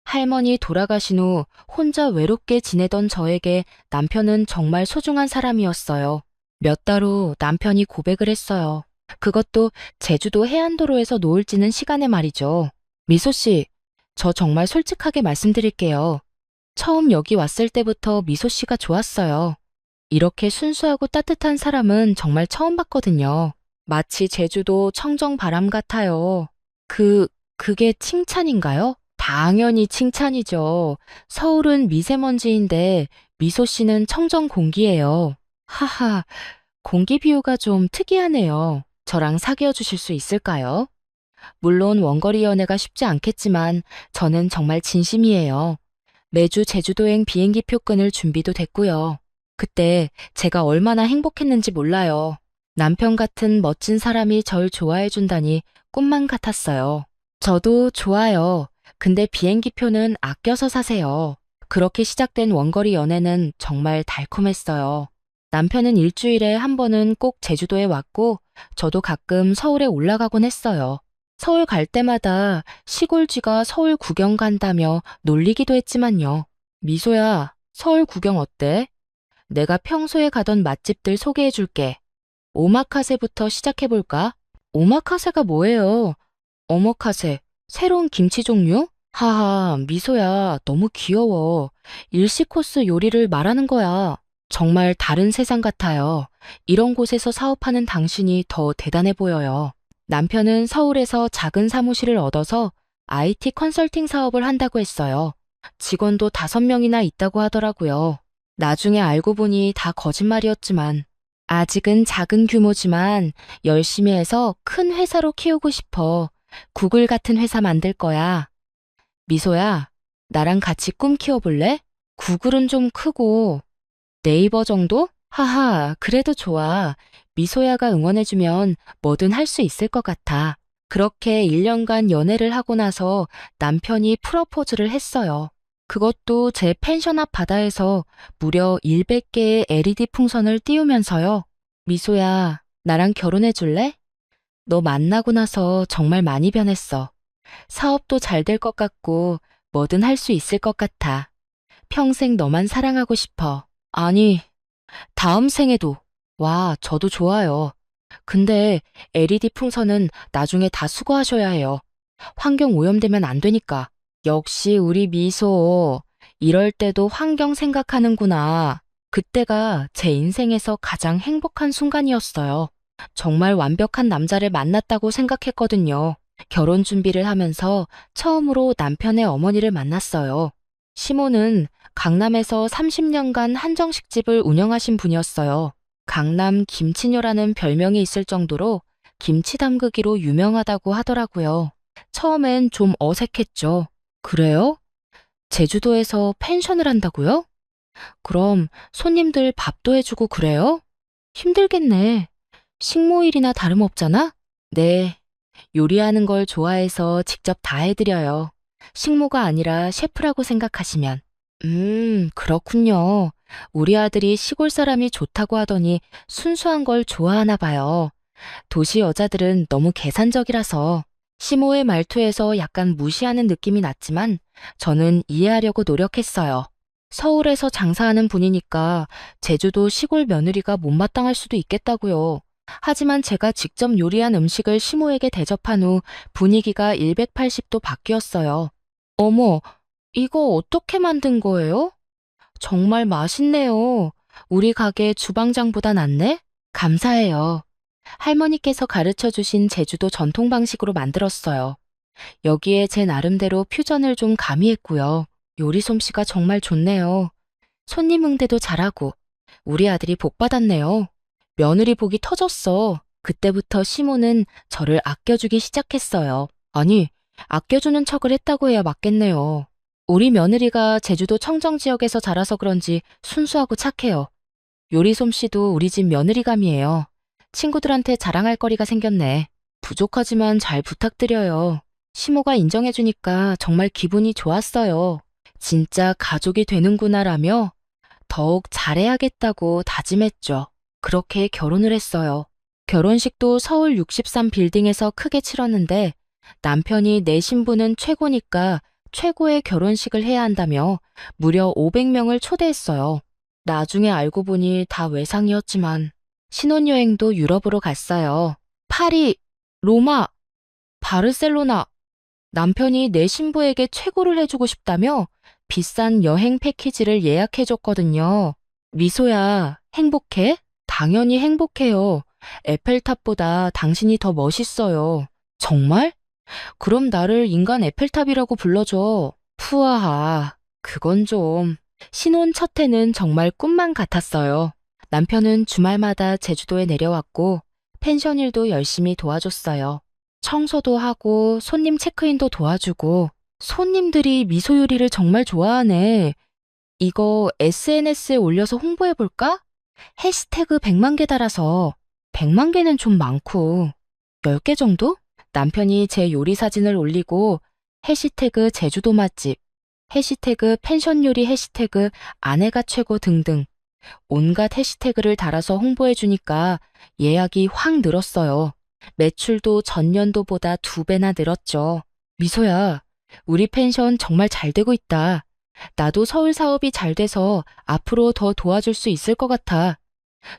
Speaker 2: 할머니 돌아가신 후 혼자 외롭게 지내던 저에게 남편은 정말 소중한 사람이었어요. 몇 달 후 남편이 고백을 했어요. 그것도 제주도 해안도로에서 노을 지는 시간에 말이죠. 미소 씨, 저 정말 솔직하게 말씀드릴게요. 처음 여기 왔을 때부터 미소 씨가 좋았어요. 이렇게 순수하고 따뜻한 사람은 정말 처음 봤거든요. 마치 제주도 청정 바람 같아요. 그게 칭찬인가요? 당연히 칭찬이죠. 서울은 미세먼지인데 미소 씨는 청정 공기예요. 하하, 공기 비유가 좀 특이하네요. 저랑 사귀어 주실 수 있을까요? 물론 원거리 연애가 쉽지 않겠지만 저는 정말 진심이에요. 매주 제주도행 비행기 표 끊을 준비도 됐고요. 그때 제가 얼마나 행복했는지 몰라요. 남편 같은 멋진 사람이 절 좋아해 준다니 꿈만 같았어요. 저도 좋아요. 근데 비행기 표는 아껴서 사세요. 그렇게 시작된 원거리 연애는 정말 달콤했어요. 남편은 일주일에 한 번은 꼭 제주도에 왔고 저도 가끔 서울에 올라가곤 했어요. 서울 갈 때마다 시골쥐가 서울 구경 간다며 놀리기도 했지만요. 미소야, 서울 구경 어때? 내가 평소에 가던 맛집들 소개해 줄게. 오마카세부터 시작해볼까? 오마카세가 뭐예요? 어머카세, 새로운 김치 종류? 하하, 미소야, 너무 귀여워. 일식 코스 요리를 말하는 거야. 정말 다른 세상 같아요. 이런 곳에서 사업하는 당신이 더 대단해 보여요. 남편은 서울에서 작은 사무실을 얻어서 IT 컨설팅 사업을 한다고 했어요. 직원도 5명이나 있다고 하더라고요. 나중에 알고 보니 다 거짓말이었지만 아직은 작은 규모지만 열심히 해서 큰 회사로 키우고 싶어. 구글 같은 회사 만들 거야. 미소야, 나랑 같이 꿈 키워볼래? 구글은 좀 크고 네이버 정도? 하하, 그래도 좋아. 미소야가 응원해주면 뭐든 할 수 있을 것 같아. 그렇게 1년간 연애를 하고 나서 남편이 프러포즈를 했어요. 그것도 제 펜션 앞 바다에서 무려 100개의 LED 풍선을 띄우면서요. 미소야, 나랑 결혼해 줄래? 너 만나고 나서 정말 많이 변했어. 사업도 잘 될 것 같고 뭐든 할 수 있을 것 같아. 평생 너만 사랑하고 싶어. 아니, 다음 생에도. 와, 저도 좋아요. 근데 LED 풍선은 나중에 다 수거하셔야 해요. 환경 오염되면 안 되니까. 역시 우리 미소. 이럴 때도 환경 생각하는구나. 그때가 제 인생에서 가장 행복한 순간이었어요. 정말 완벽한 남자를 만났다고 생각했거든요. 결혼 준비를 하면서 처음으로 남편의 어머니를 만났어요. 시모는 강남에서 30년간 한정식집을 운영하신 분이었어요. 강남 김치녀라는 별명이 있을 정도로 김치 담그기로 유명하다고 하더라고요. 처음엔 좀 어색했죠. 그래요? 제주도에서 펜션을 한다고요? 그럼 손님들 밥도 해주고 그래요? 힘들겠네. 식모일이나 다름없잖아? 네. 요리하는 걸 좋아해서 직접 다 해드려요. 식모가 아니라 셰프라고 생각하시면. 그렇군요. 우리 아들이 시골 사람이 좋다고 하더니 순수한 걸 좋아하나 봐요. 도시 여자들은 너무 계산적이라서. 시모의 말투에서 약간 무시하는 느낌이 났지만 저는 이해하려고 노력했어요. 서울에서 장사하는 분이니까 제주도 시골 며느리가 못마땅할 수도 있겠다고요. 하지만 제가 직접 요리한 음식을 시모에게 대접한 후 분위기가 180도 바뀌었어요. 어머, 이거 어떻게 만든 거예요? 정말 맛있네요. 우리 가게 주방장보다 낫네? 감사해요. 할머니께서 가르쳐 주신 제주도 전통 방식으로 만들었어요. 여기에 제 나름대로 퓨전을 좀 가미했고요. 요리 솜씨가 정말 좋네요. 손님 응대도 잘하고 우리 아들이 복 받았네요. 며느리 복이 터졌어. 그때부터 시모는 저를 아껴주기 시작했어요. 아니, 아껴주는 척을 했다고 해야 맞겠네요. 우리 며느리가 제주도 청정 지역에서 자라서 그런지 순수하고 착해요. 요리 솜씨도 우리 집 며느리감이에요. 친구들한테 자랑할 거리가 생겼네. 부족하지만 잘 부탁드려요. 시모가 인정해주니까 정말 기분이 좋았어요. 진짜 가족이 되는구나라며 더욱 잘해야겠다고 다짐했죠. 그렇게 결혼을 했어요. 결혼식도 서울 63 빌딩에서 크게 치렀는데 남편이 내 신부는 최고니까 최고의 결혼식을 해야 한다며 무려 500명을 초대했어요. 나중에 알고 보니 다 외상이었지만 신혼여행도 유럽으로 갔어요. 파리, 로마, 바르셀로나. 남편이 내 신부에게 최고를 해주고 싶다며 비싼 여행 패키지를 예약해줬거든요. 미소야, 행복해? 당연히 행복해요. 에펠탑보다 당신이 더 멋있어요. 정말? 그럼 나를 인간 에펠탑이라고 불러줘. 푸아하, 그건 좀. 신혼 첫 해는 정말 꿈만 같았어요. 남편은 주말마다 제주도에 내려왔고 펜션 일도 열심히 도와줬어요. 청소도 하고 손님 체크인도 도와주고 손님들이 미소 요리를 정말 좋아하네. 이거 SNS에 올려서 홍보해볼까? 해시태그 100만 개 달아서 100만 개는 좀 많고 10개 정도? 남편이 제 요리 사진을 올리고 해시태그 제주도 맛집, 해시태그 펜션 요리 해시태그 아내가 최고 등등 온갖 해시태그를 달아서 홍보해주니까 예약이 확 늘었어요. 매출도 전년도보다 2배나 늘었죠. 미소야, 우리 펜션 정말 잘 되고 있다. 나도 서울 사업이 잘 돼서 앞으로 더 도와줄 수 있을 것 같아.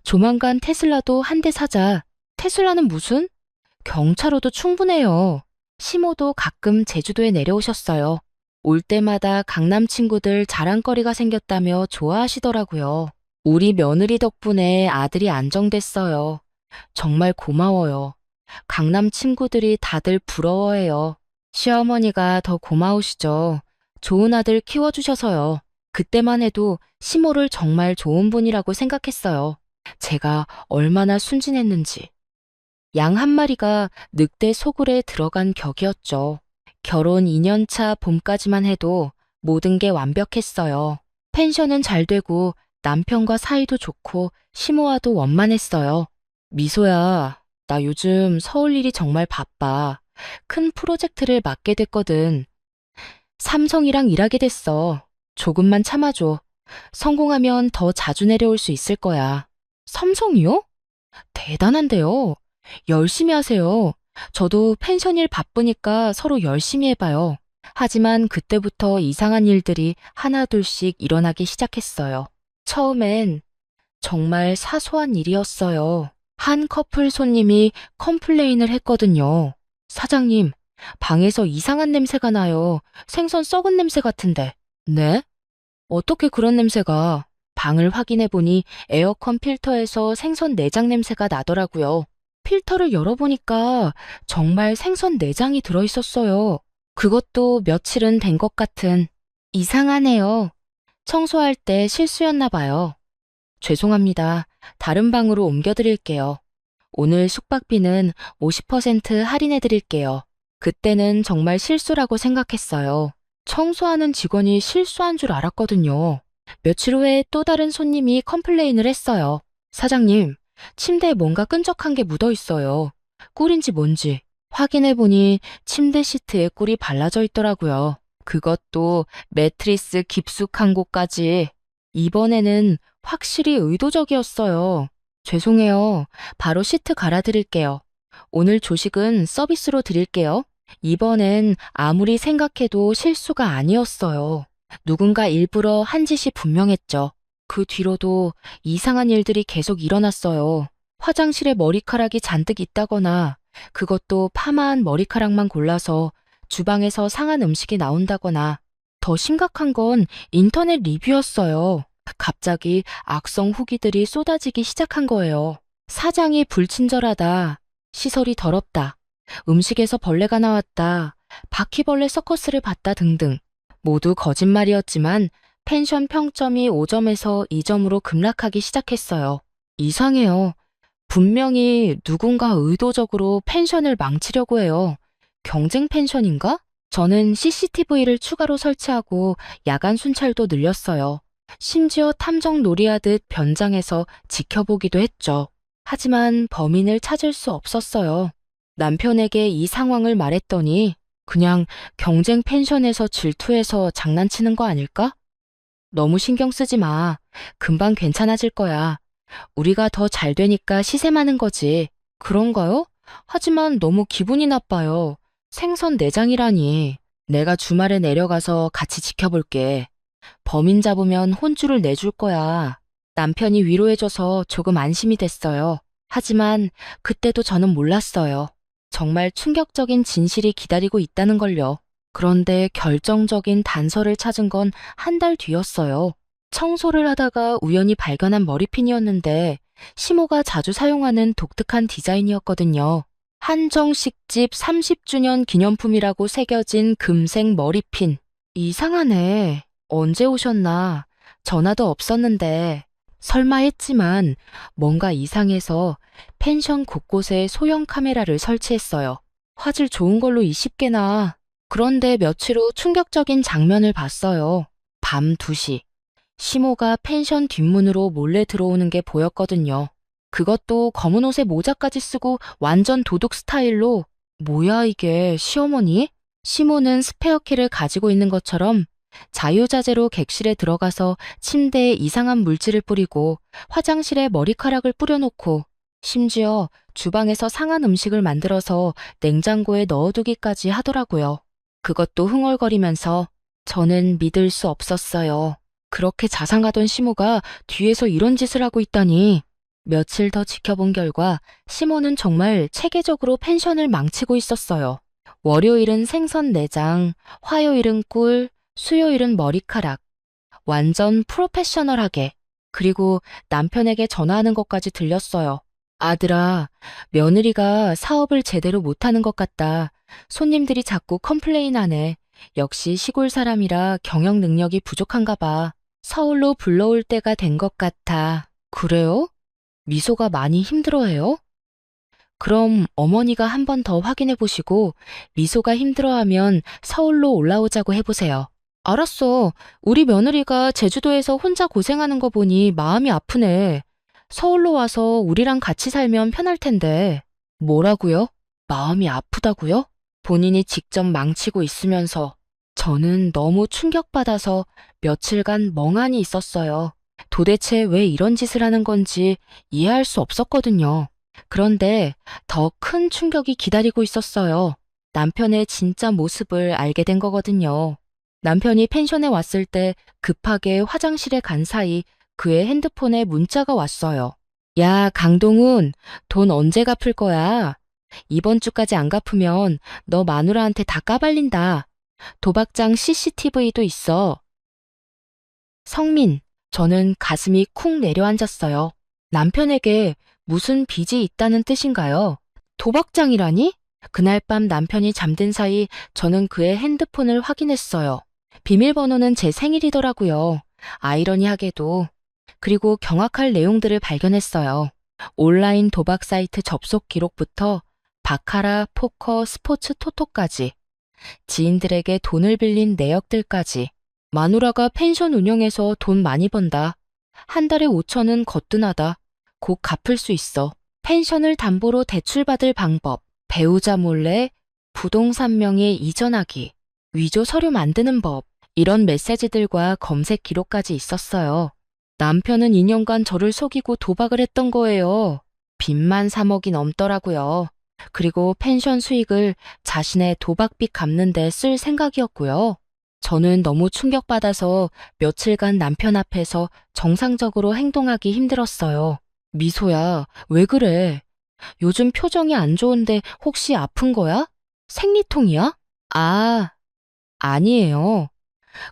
Speaker 2: 조만간 테슬라도 한 대 사자. 테슬라는 무슨? 경차로도 충분해요. 시모도 가끔 제주도에 내려오셨어요. 올 때마다 강남 친구들 자랑거리가 생겼다며 좋아하시더라고요. 우리 며느리 덕분에 아들이 안정됐어요. 정말 고마워요. 강남 친구들이 다들 부러워해요. 시어머니가 더 고마우시죠. 좋은 아들 키워주셔서요. 그때만 해도 시모를 정말 좋은 분이라고 생각했어요. 제가 얼마나 순진했는지. 양 한 마리가 늑대 소굴에 들어간 격이었죠. 결혼 2년차 봄까지만 해도 모든 게 완벽했어요. 펜션은 잘 되고 남편과 사이도 좋고 시모와도 원만했어요. 미소야, 나 요즘 서울 일이 정말 바빠. 큰 프로젝트를 맡게 됐거든. 삼성이랑 일하게 됐어. 조금만 참아줘. 성공하면 더 자주 내려올 수 있을 거야. 삼성이요? 대단한데요. 열심히 하세요. 저도 펜션 일 바쁘니까 서로 열심히 해봐요. 하지만 그때부터 이상한 일들이 하나둘씩 일어나기 시작했어요. 처음엔 정말 사소한 일이었어요. 한 커플 손님이 컴플레인을 했거든요. 사장님, 방에서 이상한 냄새가 나요. 생선 썩은 냄새 같은데. 네? 어떻게 그런 냄새가? 방을 확인해 보니 에어컨 필터에서 생선 내장 냄새가 나더라고요. 필터를 열어보니까 정말 생선 내장이 들어있었어요. 그것도 며칠은 된 것 같은. 이상하네요. 청소할 때 실수였나 봐요. 죄송합니다. 다른 방으로 옮겨드릴게요. 오늘 숙박비는 50% 할인해 드릴게요. 그때는 정말 실수라고 생각했어요. 청소하는 직원이 실수한 줄 알았거든요. 며칠 후에 또 다른 손님이 컴플레인을 했어요. 사장님, 침대에 뭔가 끈적한 게 묻어 있어요. 꿀인지 뭔지. 확인해 보니 침대 시트에 꿀이 발라져 있더라고요. 그것도 매트리스 깊숙한 곳까지. 이번에는 확실히 의도적이었어요. 죄송해요. 바로 시트 갈아드릴게요. 오늘 조식은 서비스로 드릴게요. 이번엔 아무리 생각해도 실수가 아니었어요. 누군가 일부러 한 짓이 분명했죠. 그 뒤로도 이상한 일들이 계속 일어났어요. 화장실에 머리카락이 잔뜩 있다거나, 그것도 파마한 머리카락만 골라서 주방에서 상한 음식이 나온다거나, 더 심각한 건 인터넷 리뷰였어요. 갑자기 악성 후기들이 쏟아지기 시작한 거예요. 사장이 불친절하다, 시설이 더럽다, 음식에서 벌레가 나왔다, 바퀴벌레 서커스를 봤다 등등. 모두 거짓말이었지만 펜션 평점이 5점에서 2점으로 급락하기 시작했어요. 이상해요. 분명히 누군가 의도적으로 펜션을 망치려고 해요. 경쟁 펜션인가? 저는 CCTV를 추가로 설치하고 야간 순찰도 늘렸어요. 심지어 탐정 놀이하듯 변장해서 지켜보기도 했죠. 하지만 범인을 찾을 수 없었어요. 남편에게 이 상황을 말했더니 그냥 경쟁 펜션에서 질투해서 장난치는 거 아닐까? 너무 신경 쓰지 마. 금방 괜찮아질 거야. 우리가 더 잘 되니까 시샘하는 거지. 그런가요? 하지만 너무 기분이 나빠요. 생선 내장이라니. 내가 주말에 내려가서 같이 지켜볼게. 범인 잡으면 혼주를 내줄 거야. 남편이 위로해줘서 조금 안심이 됐어요. 하지만 그때도 저는 몰랐어요. 정말 충격적인 진실이 기다리고 있다는 걸요. 그런데 결정적인 단서를 찾은 건 한 달 뒤였어요. 청소를 하다가 우연히 발견한 머리핀이었는데 시모가 자주 사용하는 독특한 디자인이었거든요. 한정식집 30주년 기념품이라고 새겨진 금색 머리핀. 이상하네. 언제 오셨나? 전화도 없었는데. 설마 했지만 뭔가 이상해서 펜션 곳곳에 소형 카메라를 설치했어요. 화질 좋은 걸로 20개나. 그런데 며칠 후 충격적인 장면을 봤어요. 밤 2시. 시모가 펜션 뒷문으로 몰래 들어오는 게 보였거든요. 그것도 검은 옷에 모자까지 쓰고 완전 도둑 스타일로. 뭐야 이게, 시어머니? 시모는 스페어키를 가지고 있는 것처럼 자유자재로 객실에 들어가서 침대에 이상한 물질을 뿌리고 화장실에 머리카락을 뿌려놓고 심지어 주방에서 상한 음식을 만들어서 냉장고에 넣어두기까지 하더라고요. 그것도 흥얼거리면서. 저는 믿을 수 없었어요. 그렇게 자상하던 시모가 뒤에서 이런 짓을 하고 있다니. 며칠 더 지켜본 결과 시모는 정말 체계적으로 펜션을 망치고 있었어요. 월요일은 생선 내장, 화요일은 꿀, 수요일은 머리카락. 완전 프로페셔널하게. 그리고 남편에게 전화하는 것까지 들렸어요. 아들아, 며느리가 사업을 제대로 못하는 것 같다. 손님들이 자꾸 컴플레인하네. 역시 시골 사람이라 경영 능력이 부족한가 봐. 서울로 불러올 때가 된 것 같아. 그래요? 미소가 많이 힘들어해요? 그럼 어머니가 한 번 더 확인해 보시고 미소가 힘들어하면 서울로 올라오자고 해보세요. 알았어. 우리 며느리가 제주도에서 혼자 고생하는 거 보니 마음이 아프네. 서울로 와서 우리랑 같이 살면 편할 텐데. 뭐라고요? 마음이 아프다고요? 본인이 직접 망치고 있으면서. 저는 너무 충격받아서 며칠간 멍하니 있었어요. 도대체 왜 이런 짓을 하는 건지 이해할 수 없었거든요. 그런데 더 큰 충격이 기다리고 있었어요. 남편의 진짜 모습을 알게 된 거거든요. 남편이 펜션에 왔을 때 급하게 화장실에 간 사이 그의 핸드폰에 문자가 왔어요. 야, 강동훈, 돈 언제 갚을 거야? 이번 주까지 안 갚으면 너 마누라한테 다 까발린다. 도박장 CCTV도 있어. 성민, 저는 가슴이 쿵 내려앉았어요. 남편에게 무슨 빚이 있다는 뜻인가요? 도박장이라니? 그날 밤 남편이 잠든 사이 저는 그의 핸드폰을 확인했어요. 비밀번호는 제 생일이더라고요. 아이러니하게도. 그리고 경악할 내용들을 발견했어요. 온라인 도박 사이트 접속 기록부터 바카라, 포커, 스포츠 토토까지. 지인들에게 돈을 빌린 내역들까지. 마누라가 펜션 운영해서 돈 많이 번다. 한 달에 5천은 거뜬하다. 곧 갚을 수 있어. 펜션을 담보로 대출받을 방법. 배우자 몰래 부동산 명의 이전하기. 위조 서류 만드는 법. 이런 메시지들과 검색 기록까지 있었어요. 남편은 2년간 저를 속이고 도박을 했던 거예요. 빚만 3억이 넘더라고요. 그리고 펜션 수익을 자신의 도박빚 갚는 데 쓸 생각이었고요. 저는 너무 충격받아서 며칠간 남편 앞에서 정상적으로 행동하기 힘들었어요. 미소야, 왜 그래? 요즘 표정이 안 좋은데 혹시 아픈 거야? 생리통이야? 아, 아니에요.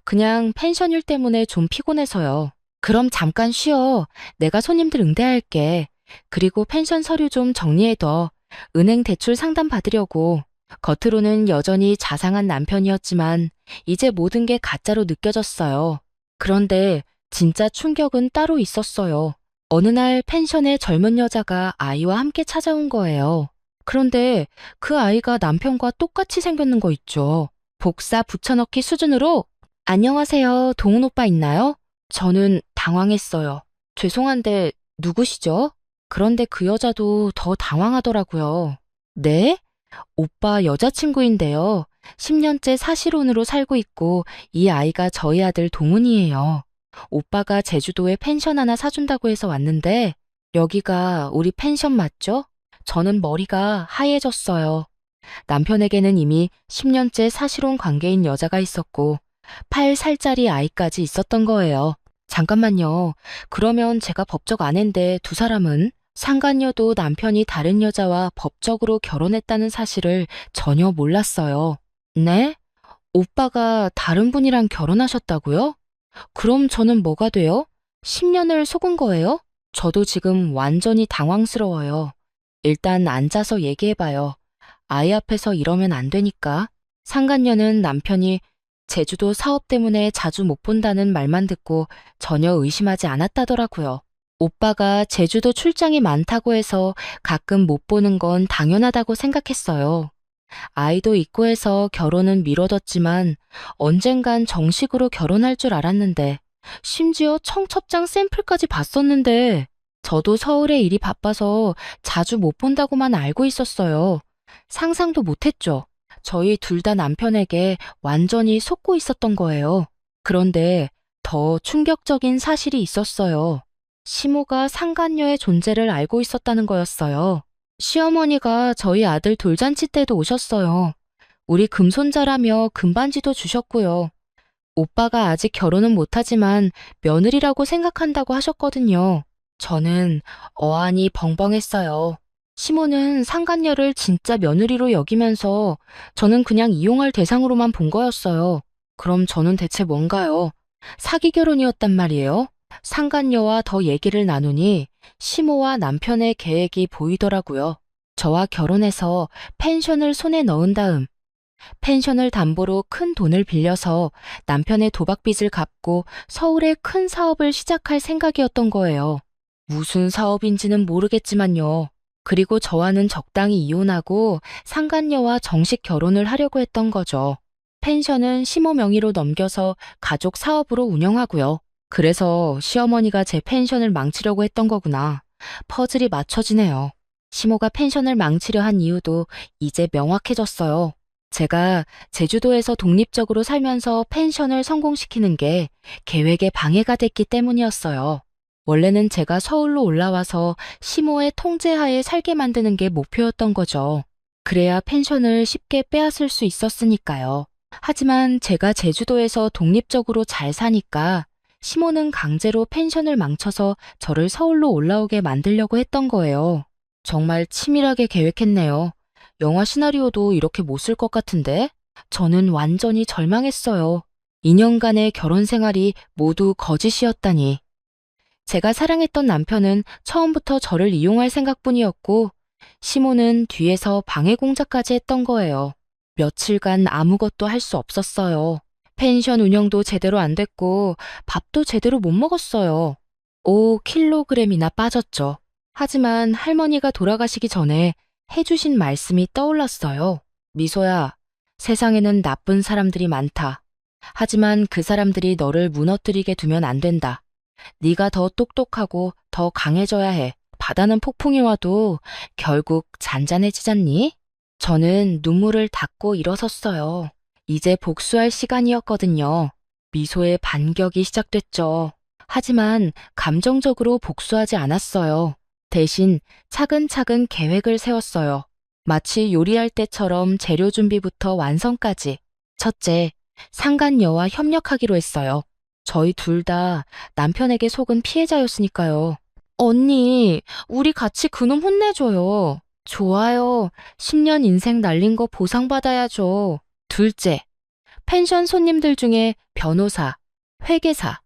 Speaker 2: 그냥 펜션 일 때문에 좀 피곤해서요. 그럼 잠깐 쉬어. 내가 손님들 응대할게. 그리고 펜션 서류 좀 정리해둬. 은행 대출 상담 받으려고. 겉으로는 여전히 자상한 남편이었지만 이제 모든 게 가짜로 느껴졌어요. 그런데 진짜 충격은 따로 있었어요. 어느 날 펜션에 젊은 여자가 아이와 함께 찾아온 거예요. 그런데 그 아이가 남편과 똑같이 생겼는 거 있죠. 복사 붙여넣기 수준으로 안녕하세요, 동훈 오빠 있나요? 저는 당황했어요. 죄송한데 누구시죠? 그런데 그 여자도 더 당황하더라고요. 네? 오빠 여자친구인데요. 10년째 사실혼으로 살고 있고 이 아이가 저희 아들 동훈이에요. 오빠가 제주도에 펜션 하나 사준다고 해서 왔는데 여기가 우리 펜션 맞죠? 저는 머리가 하얘졌어요. 남편에게는 이미 10년째 사실혼 관계인 여자가 있었고 8살짜리 아이까지 있었던 거예요. 잠깐만요. 그러면 제가 법적 아내인데 두 사람은? 상간녀도 남편이 다른 여자와 법적으로 결혼했다는 사실을 전혀 몰랐어요. 네? 오빠가 다른 분이랑 결혼하셨다고요? 그럼 저는 뭐가 돼요? 10년을 속은 거예요? 저도 지금 완전히 당황스러워요. 일단 앉아서 얘기해봐요. 아이 앞에서 이러면 안 되니까. 상간녀는 남편이 제주도 사업 때문에 자주 못 본다는 말만 듣고 전혀 의심하지 않았다더라고요. 오빠가 제주도 출장이 많다고 해서 가끔 못 보는 건 당연하다고 생각했어요. 아이도 있고 해서 결혼은 미뤄뒀지만 언젠간 정식으로 결혼할 줄 알았는데 심지어 청첩장 샘플까지 봤었는데 저도 서울에 일이 바빠서 자주 못 본다고만 알고 있었어요. 상상도 못했죠. 저희 둘 다 남편에게 완전히 속고 있었던 거예요. 그런데 더 충격적인 사실이 있었어요. 시모가 상간녀의 존재를 알고 있었다는 거였어요. 시어머니가 저희 아들 돌잔치 때도 오셨어요. 우리 금손자라며 금반지도 주셨고요. 오빠가 아직 결혼은 못하지만 며느리라고 생각한다고 하셨거든요. 저는 어안이 벙벙했어요. 시모는 상간녀를 진짜 며느리로 여기면서 저는 그냥 이용할 대상으로만 본 거였어요. 그럼 저는 대체 뭔가요? 사기 결혼이었단 말이에요? 상간녀와 더 얘기를 나누니 시모와 남편의 계획이 보이더라고요. 저와 결혼해서 펜션을 손에 넣은 다음 펜션을 담보로 큰 돈을 빌려서 남편의 도박빚을 갚고 서울에 큰 사업을 시작할 생각이었던 거예요. 무슨 사업인지는 모르겠지만요. 그리고 저와는 적당히 이혼하고 상간녀와 정식 결혼을 하려고 했던 거죠. 펜션은 시모 명의로 넘겨서 가족 사업으로 운영하고요. 그래서 시어머니가 제 펜션을 망치려고 했던 거구나. 퍼즐이 맞춰지네요. 시모가 펜션을 망치려 한 이유도 이제 명확해졌어요. 제가 제주도에서 독립적으로 살면서 펜션을 성공시키는 게 계획에 방해가 됐기 때문이었어요. 원래는 제가 서울로 올라와서 시모의 통제하에 살게 만드는 게 목표였던 거죠. 그래야 펜션을 쉽게 빼앗을 수 있었으니까요. 하지만 제가 제주도에서 독립적으로 잘 사니까 시모는 강제로 펜션을 망쳐서 저를 서울로 올라오게 만들려고 했던 거예요. 정말 치밀하게 계획했네요. 영화 시나리오도 이렇게 못 쓸 것 같은데? 저는 완전히 절망했어요. 2년간의 결혼 생활이 모두 거짓이었다니. 제가 사랑했던 남편은 처음부터 저를 이용할 생각뿐이었고, 시모는 뒤에서 방해 공작까지 했던 거예요. 며칠간 아무것도 할 수 없었어요. 펜션 운영도 제대로 안 됐고, 밥도 제대로 못 먹었어요. 5kg이나 빠졌죠. 하지만 할머니가 돌아가시기 전에 해주신 말씀이 떠올랐어요. 미소야, 세상에는 나쁜 사람들이 많다. 하지만 그 사람들이 너를 무너뜨리게 두면 안 된다. 네가 더 똑똑하고 더 강해져야 해. 바다는 폭풍이 와도 결국 잔잔해지잖니? 저는 눈물을 닦고 일어섰어요. 이제 복수할 시간이었거든요. 미소의 반격이 시작됐죠. 하지만 감정적으로 복수하지 않았어요. 대신 차근차근 계획을 세웠어요. 마치 요리할 때처럼 재료 준비부터 완성까지. 첫째, 상간녀와 협력하기로 했어요. 저희 둘 다 남편에게 속은 피해자였으니까요. 언니, 우리 같이 그놈 혼내줘요. 좋아요. 10년 인생 날린 거 보상받아야죠. 둘째, 펜션 손님들 중에 변호사, 회계사,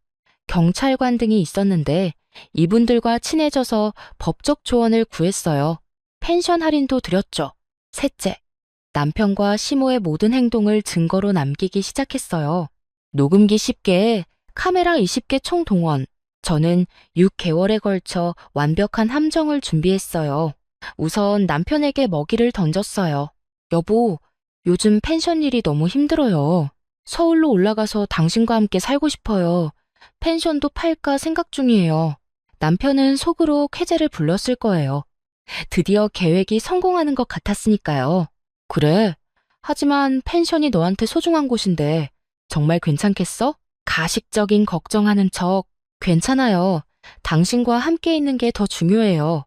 Speaker 2: 경찰관 등이 있었는데 이분들과 친해져서 법적 조언을 구했어요. 펜션 할인도 드렸죠. 셋째, 남편과 시모의 모든 행동을 증거로 남기기 시작했어요. 녹음기 10개, 카메라 20개 총 동원. 저는 6개월에 걸쳐 완벽한 함정을 준비했어요. 우선 남편에게 먹이를 던졌어요. 여보, 요즘 펜션 일이 너무 힘들어요. 서울로 올라가서 당신과 함께 살고 싶어요. 펜션도 팔까 생각 중이에요. 남편은 속으로 쾌재를 불렀을 거예요. 드디어 계획이 성공하는 것 같았으니까요. 그래. 하지만 펜션이 너한테 소중한 곳인데 정말 괜찮겠어? 가식적인 걱정하는 척. 괜찮아요. 당신과 함께 있는 게 더 중요해요.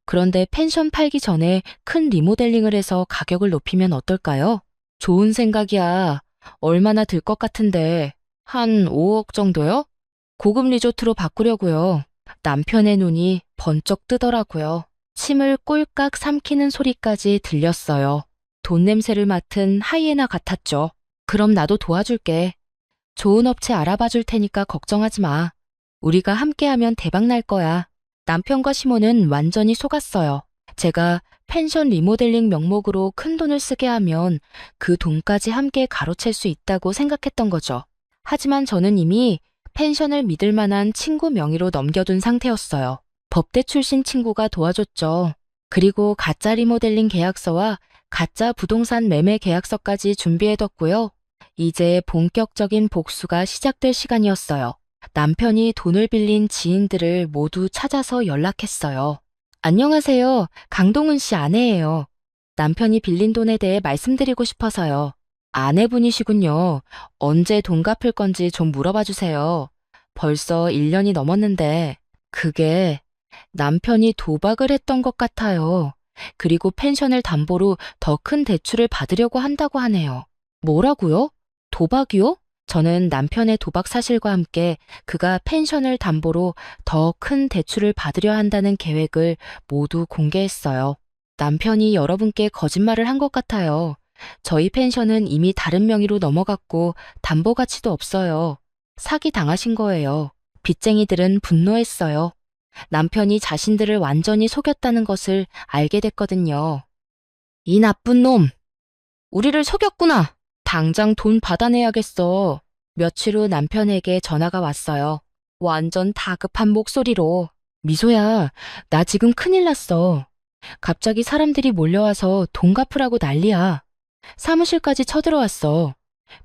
Speaker 2: 그런데 펜션 팔기 전에 큰 리모델링을 해서 가격을 높이면 어떨까요? 좋은 생각이야. 얼마나 들 것 같은데. 한 5억 정도요? 고급 리조트로 바꾸려고요. 남편의 눈이 번쩍 뜨더라고요. 침을 꼴깍 삼키는 소리까지 들렸어요. 돈 냄새를 맡은 하이에나 같았죠. 그럼 나도 도와줄게. 좋은 업체 알아봐 줄 테니까 걱정하지 마. 우리가 함께하면 대박 날 거야. 남편과 시모는 완전히 속았어요. 제가 펜션 리모델링 명목으로 큰 돈을 쓰게 하면 그 돈까지 함께 가로챌 수 있다고 생각했던 거죠. 하지만 저는 이미 펜션을 믿을 만한 친구 명의로 넘겨둔 상태였어요. 법대 출신 친구가 도와줬죠. 그리고 가짜 리모델링 계약서와 가짜 부동산 매매 계약서까지 준비해뒀고요. 이제 본격적인 복수가 시작될 시간이었어요. 남편이 돈을 빌린 지인들을 모두 찾아서 연락했어요. 안녕하세요. 강동은 씨 아내예요. 남편이 빌린 돈에 대해 말씀드리고 싶어서요. 아내분이시군요. 언제 돈 갚을 건지 좀 물어봐 주세요. 벌써 1년이 넘었는데 그게 남편이 도박을 했던 것 같아요. 그리고 펜션을 담보로 더 큰 대출을 받으려고 한다고 하네요. 뭐라고요? 도박이요? 저는 남편의 도박 사실과 함께 그가 펜션을 담보로 더 큰 대출을 받으려 한다는 계획을 모두 공개했어요. 남편이 여러분께 거짓말을 한 것 같아요. 저희 펜션은 이미 다른 명의로 넘어갔고 담보 가치도 없어요. 사기 당하신 거예요. 빚쟁이들은 분노했어요. 남편이 자신들을 완전히 속였다는 것을 알게 됐거든요. 이 나쁜 놈! 우리를 속였구나! 당장 돈 받아내야겠어. 며칠 후 남편에게 전화가 왔어요. 완전 다급한 목소리로. 미소야, 나 지금 큰일 났어. 갑자기 사람들이 몰려와서 돈 갚으라고 난리야. 사무실까지 쳐들어왔어.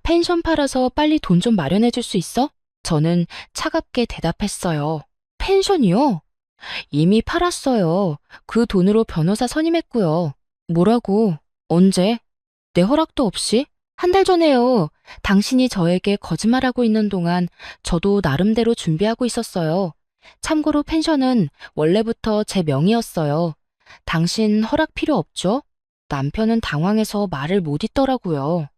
Speaker 2: 펜션 팔아서 빨리 돈 좀 마련해 줄 수 있어? 저는 차갑게 대답했어요. 펜션이요? 이미 팔았어요. 그 돈으로 변호사 선임했고요. 뭐라고? 언제? 내 허락도 없이? 한 달 전에요. 당신이 저에게 거짓말하고 있는 동안 저도 나름대로 준비하고 있었어요. 참고로 펜션은 원래부터 제 명의였어요. 당신 허락 필요 없죠? 남편은 당황해서 말을 못 잇더라고요.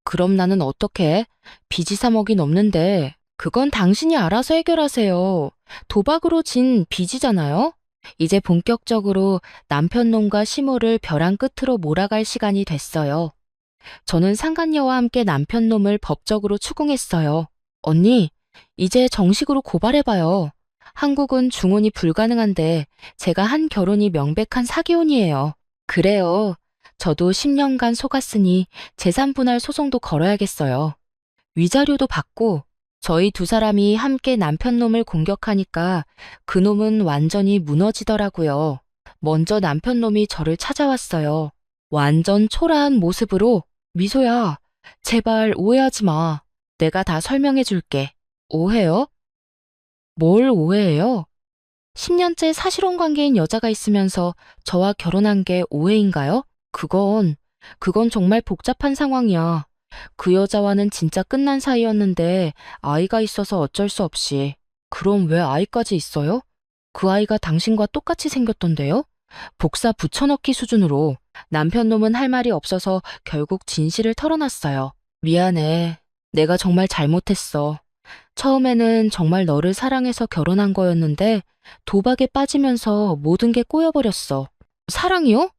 Speaker 2: 그럼 나는 어떻게? 빚이 3억이 넘는데 그건 당신이 알아서 해결하세요. 도박으로 진 빚이잖아요? 이제 본격적으로 남편놈과 시모를 벼랑 끝으로 몰아갈 시간이 됐어요. 저는 상간녀와 함께 남편놈을 법적으로 추궁했어요. 언니, 이제 정식으로 고발해봐요. 한국은 중혼이 불가능한데 제가 한 결혼이 명백한 사기혼이에요. 그래요. 저도 10년간 속았으니 재산분할 소송도 걸어야겠어요. 위자료도 받고 저희 두 사람이 함께 남편놈을 공격하니까 그놈은 완전히 무너지더라고요. 먼저 남편놈이 저를 찾아왔어요. 완전 초라한 모습으로 미소야, 제발 오해하지 마. 내가 다 설명해 줄게. 오해요? 뭘 오해해요? 10년째 사실혼 관계인 여자가 있으면서 저와 결혼한 게 오해인가요? 그건 정말 복잡한 상황이야. 그 여자와는 진짜 끝난 사이였는데 아이가 있어서 어쩔 수 없이. 그럼 왜 아이까지 있어요? 그 아이가 당신과 똑같이 생겼던데요? 복사 붙여넣기 수준으로. 남편놈은 할 말이 없어서 결국 진실을 털어놨어요. 미안해. 내가 정말 잘못했어. 처음에는 정말 너를 사랑해서 결혼한 거였는데 도박에 빠지면서 모든 게 꼬여버렸어. 사랑이요?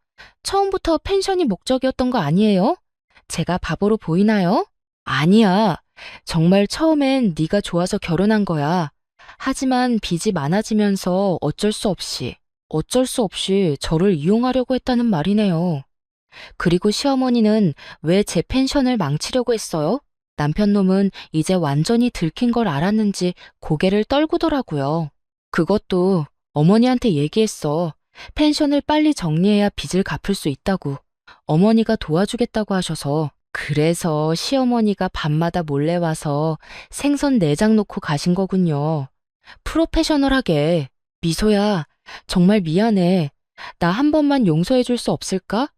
Speaker 2: 처음부터 펜션이 목적이었던 거 아니에요? 제가 바보로 보이나요? 아니야. 정말 처음엔 네가 좋아서 결혼한 거야. 하지만 빚이 많아지면서 어쩔 수 없이 저를 이용하려고 했다는 말이네요. 그리고 시어머니는 왜 제 펜션을 망치려고 했어요? 남편놈은 이제 완전히 들킨 걸 알았는지 고개를 떨구더라고요. 그것도 어머니한테 얘기했어. 펜션을 빨리 정리해야 빚을 갚을 수 있다고. 어머니가 도와주겠다고 하셔서. 그래서 시어머니가 밤마다 몰래 와서 생선 내장 놓고 가신 거군요. 프로페셔널하게. 미소야, 정말 미안해. 나 한 번만 용서해 줄 수 없을까?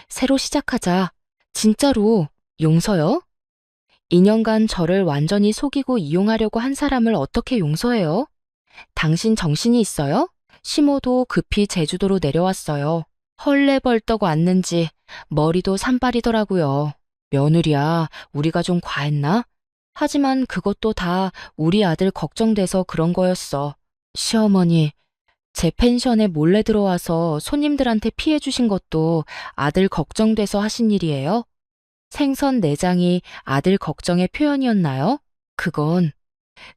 Speaker 2: 새로 시작하자. 진짜로. 용서요? 2년간 저를 완전히 속이고 이용하려고 한 사람을 어떻게 용서해요? 당신 정신이 있어요? 시모도 급히 제주도로 내려왔어요. 헐레벌떡 왔는지 머리도 산발이더라고요. 며느리야, 우리가 좀 과했나? 하지만 그것도 다 우리 아들 걱정돼서 그런 거였어. 시어머니, 제 펜션에 몰래 들어와서 손님들한테 피해 주신 것도 아들 걱정돼서 하신 일이에요? 생선 내장이 아들 걱정의 표현이었나요?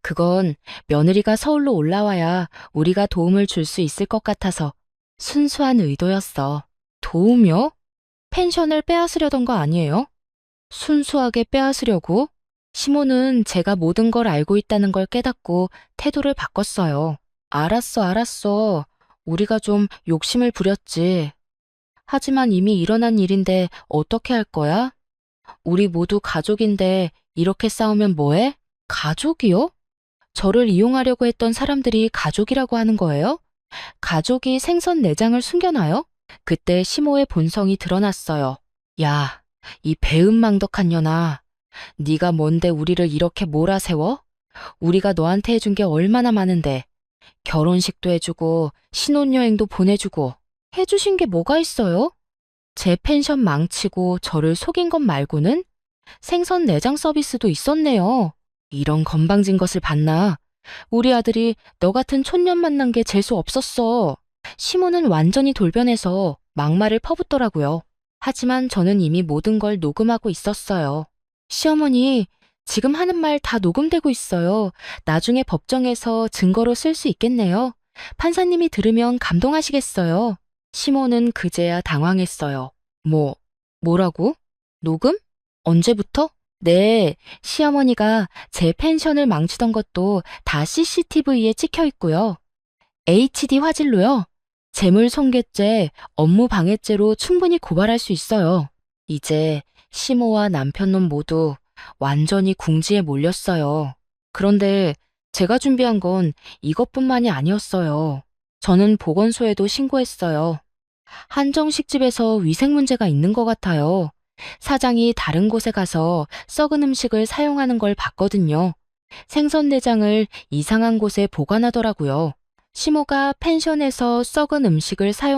Speaker 2: 그건 며느리가 서울로 올라와야 우리가 도움을 줄 수 있을 것 같아서 순수한 의도였어. 도움이요? 펜션을 빼앗으려던 거 아니에요? 순수하게 빼앗으려고? 시모는 제가 모든 걸 알고 있다는 걸 깨닫고 태도를 바꿨어요. 알았어. 우리가 좀 욕심을 부렸지. 하지만 이미 일어난 일인데 어떻게 할 거야? 우리 모두 가족인데 이렇게 싸우면 뭐해? 가족이요? 저를 이용하려고 했던 사람들이 가족이라고 하는 거예요? 가족이 생선 내장을 숨겨놔요? 그때 시모의 본성이 드러났어요. 야, 이 배은망덕한 년아. 네가 뭔데 우리를 이렇게 몰아세워? 우리가 너한테 해준 게 얼마나 많은데. 결혼식도 해주고 신혼여행도 보내주고 해주신 게 뭐가 있어요? 제 펜션 망치고 저를 속인 것 말고는 생선 내장 서비스도 있었네요. 이런 건방진 것을 봤나? 우리 아들이 너 같은 촌년 만난 게 재수 없었어. 시모는 완전히 돌변해서 막말을 퍼붓더라고요. 하지만 저는 이미 모든 걸 녹음하고 있었어요. 시어머니, 지금 하는 말 다 녹음되고 있어요. 나중에 법정에서 증거로 쓸 수 있겠네요. 판사님이 들으면 감동하시겠어요. 시모는 그제야 당황했어요. 뭐라고? 녹음? 언제부터? 네, 시어머니가 제 펜션을 망치던 것도 다 CCTV에 찍혀 있고요. HD 화질로요. 재물손괴죄, 업무방해죄로 충분히 고발할 수 있어요. 이제 시모와 남편놈 모두 완전히 궁지에 몰렸어요. 그런데 제가 준비한 건 이것뿐만이 아니었어요. 저는 보건소에도 신고했어요. 한정식집에서 위생 문제가 있는 것 같아요. 사장이 다른 곳에 가서 썩은 음식을 사용하는 걸 봤거든요. 생선 내장을 이상한 곳에 보관하더라고요. 시모가 펜션에서 썩은 음식을 사용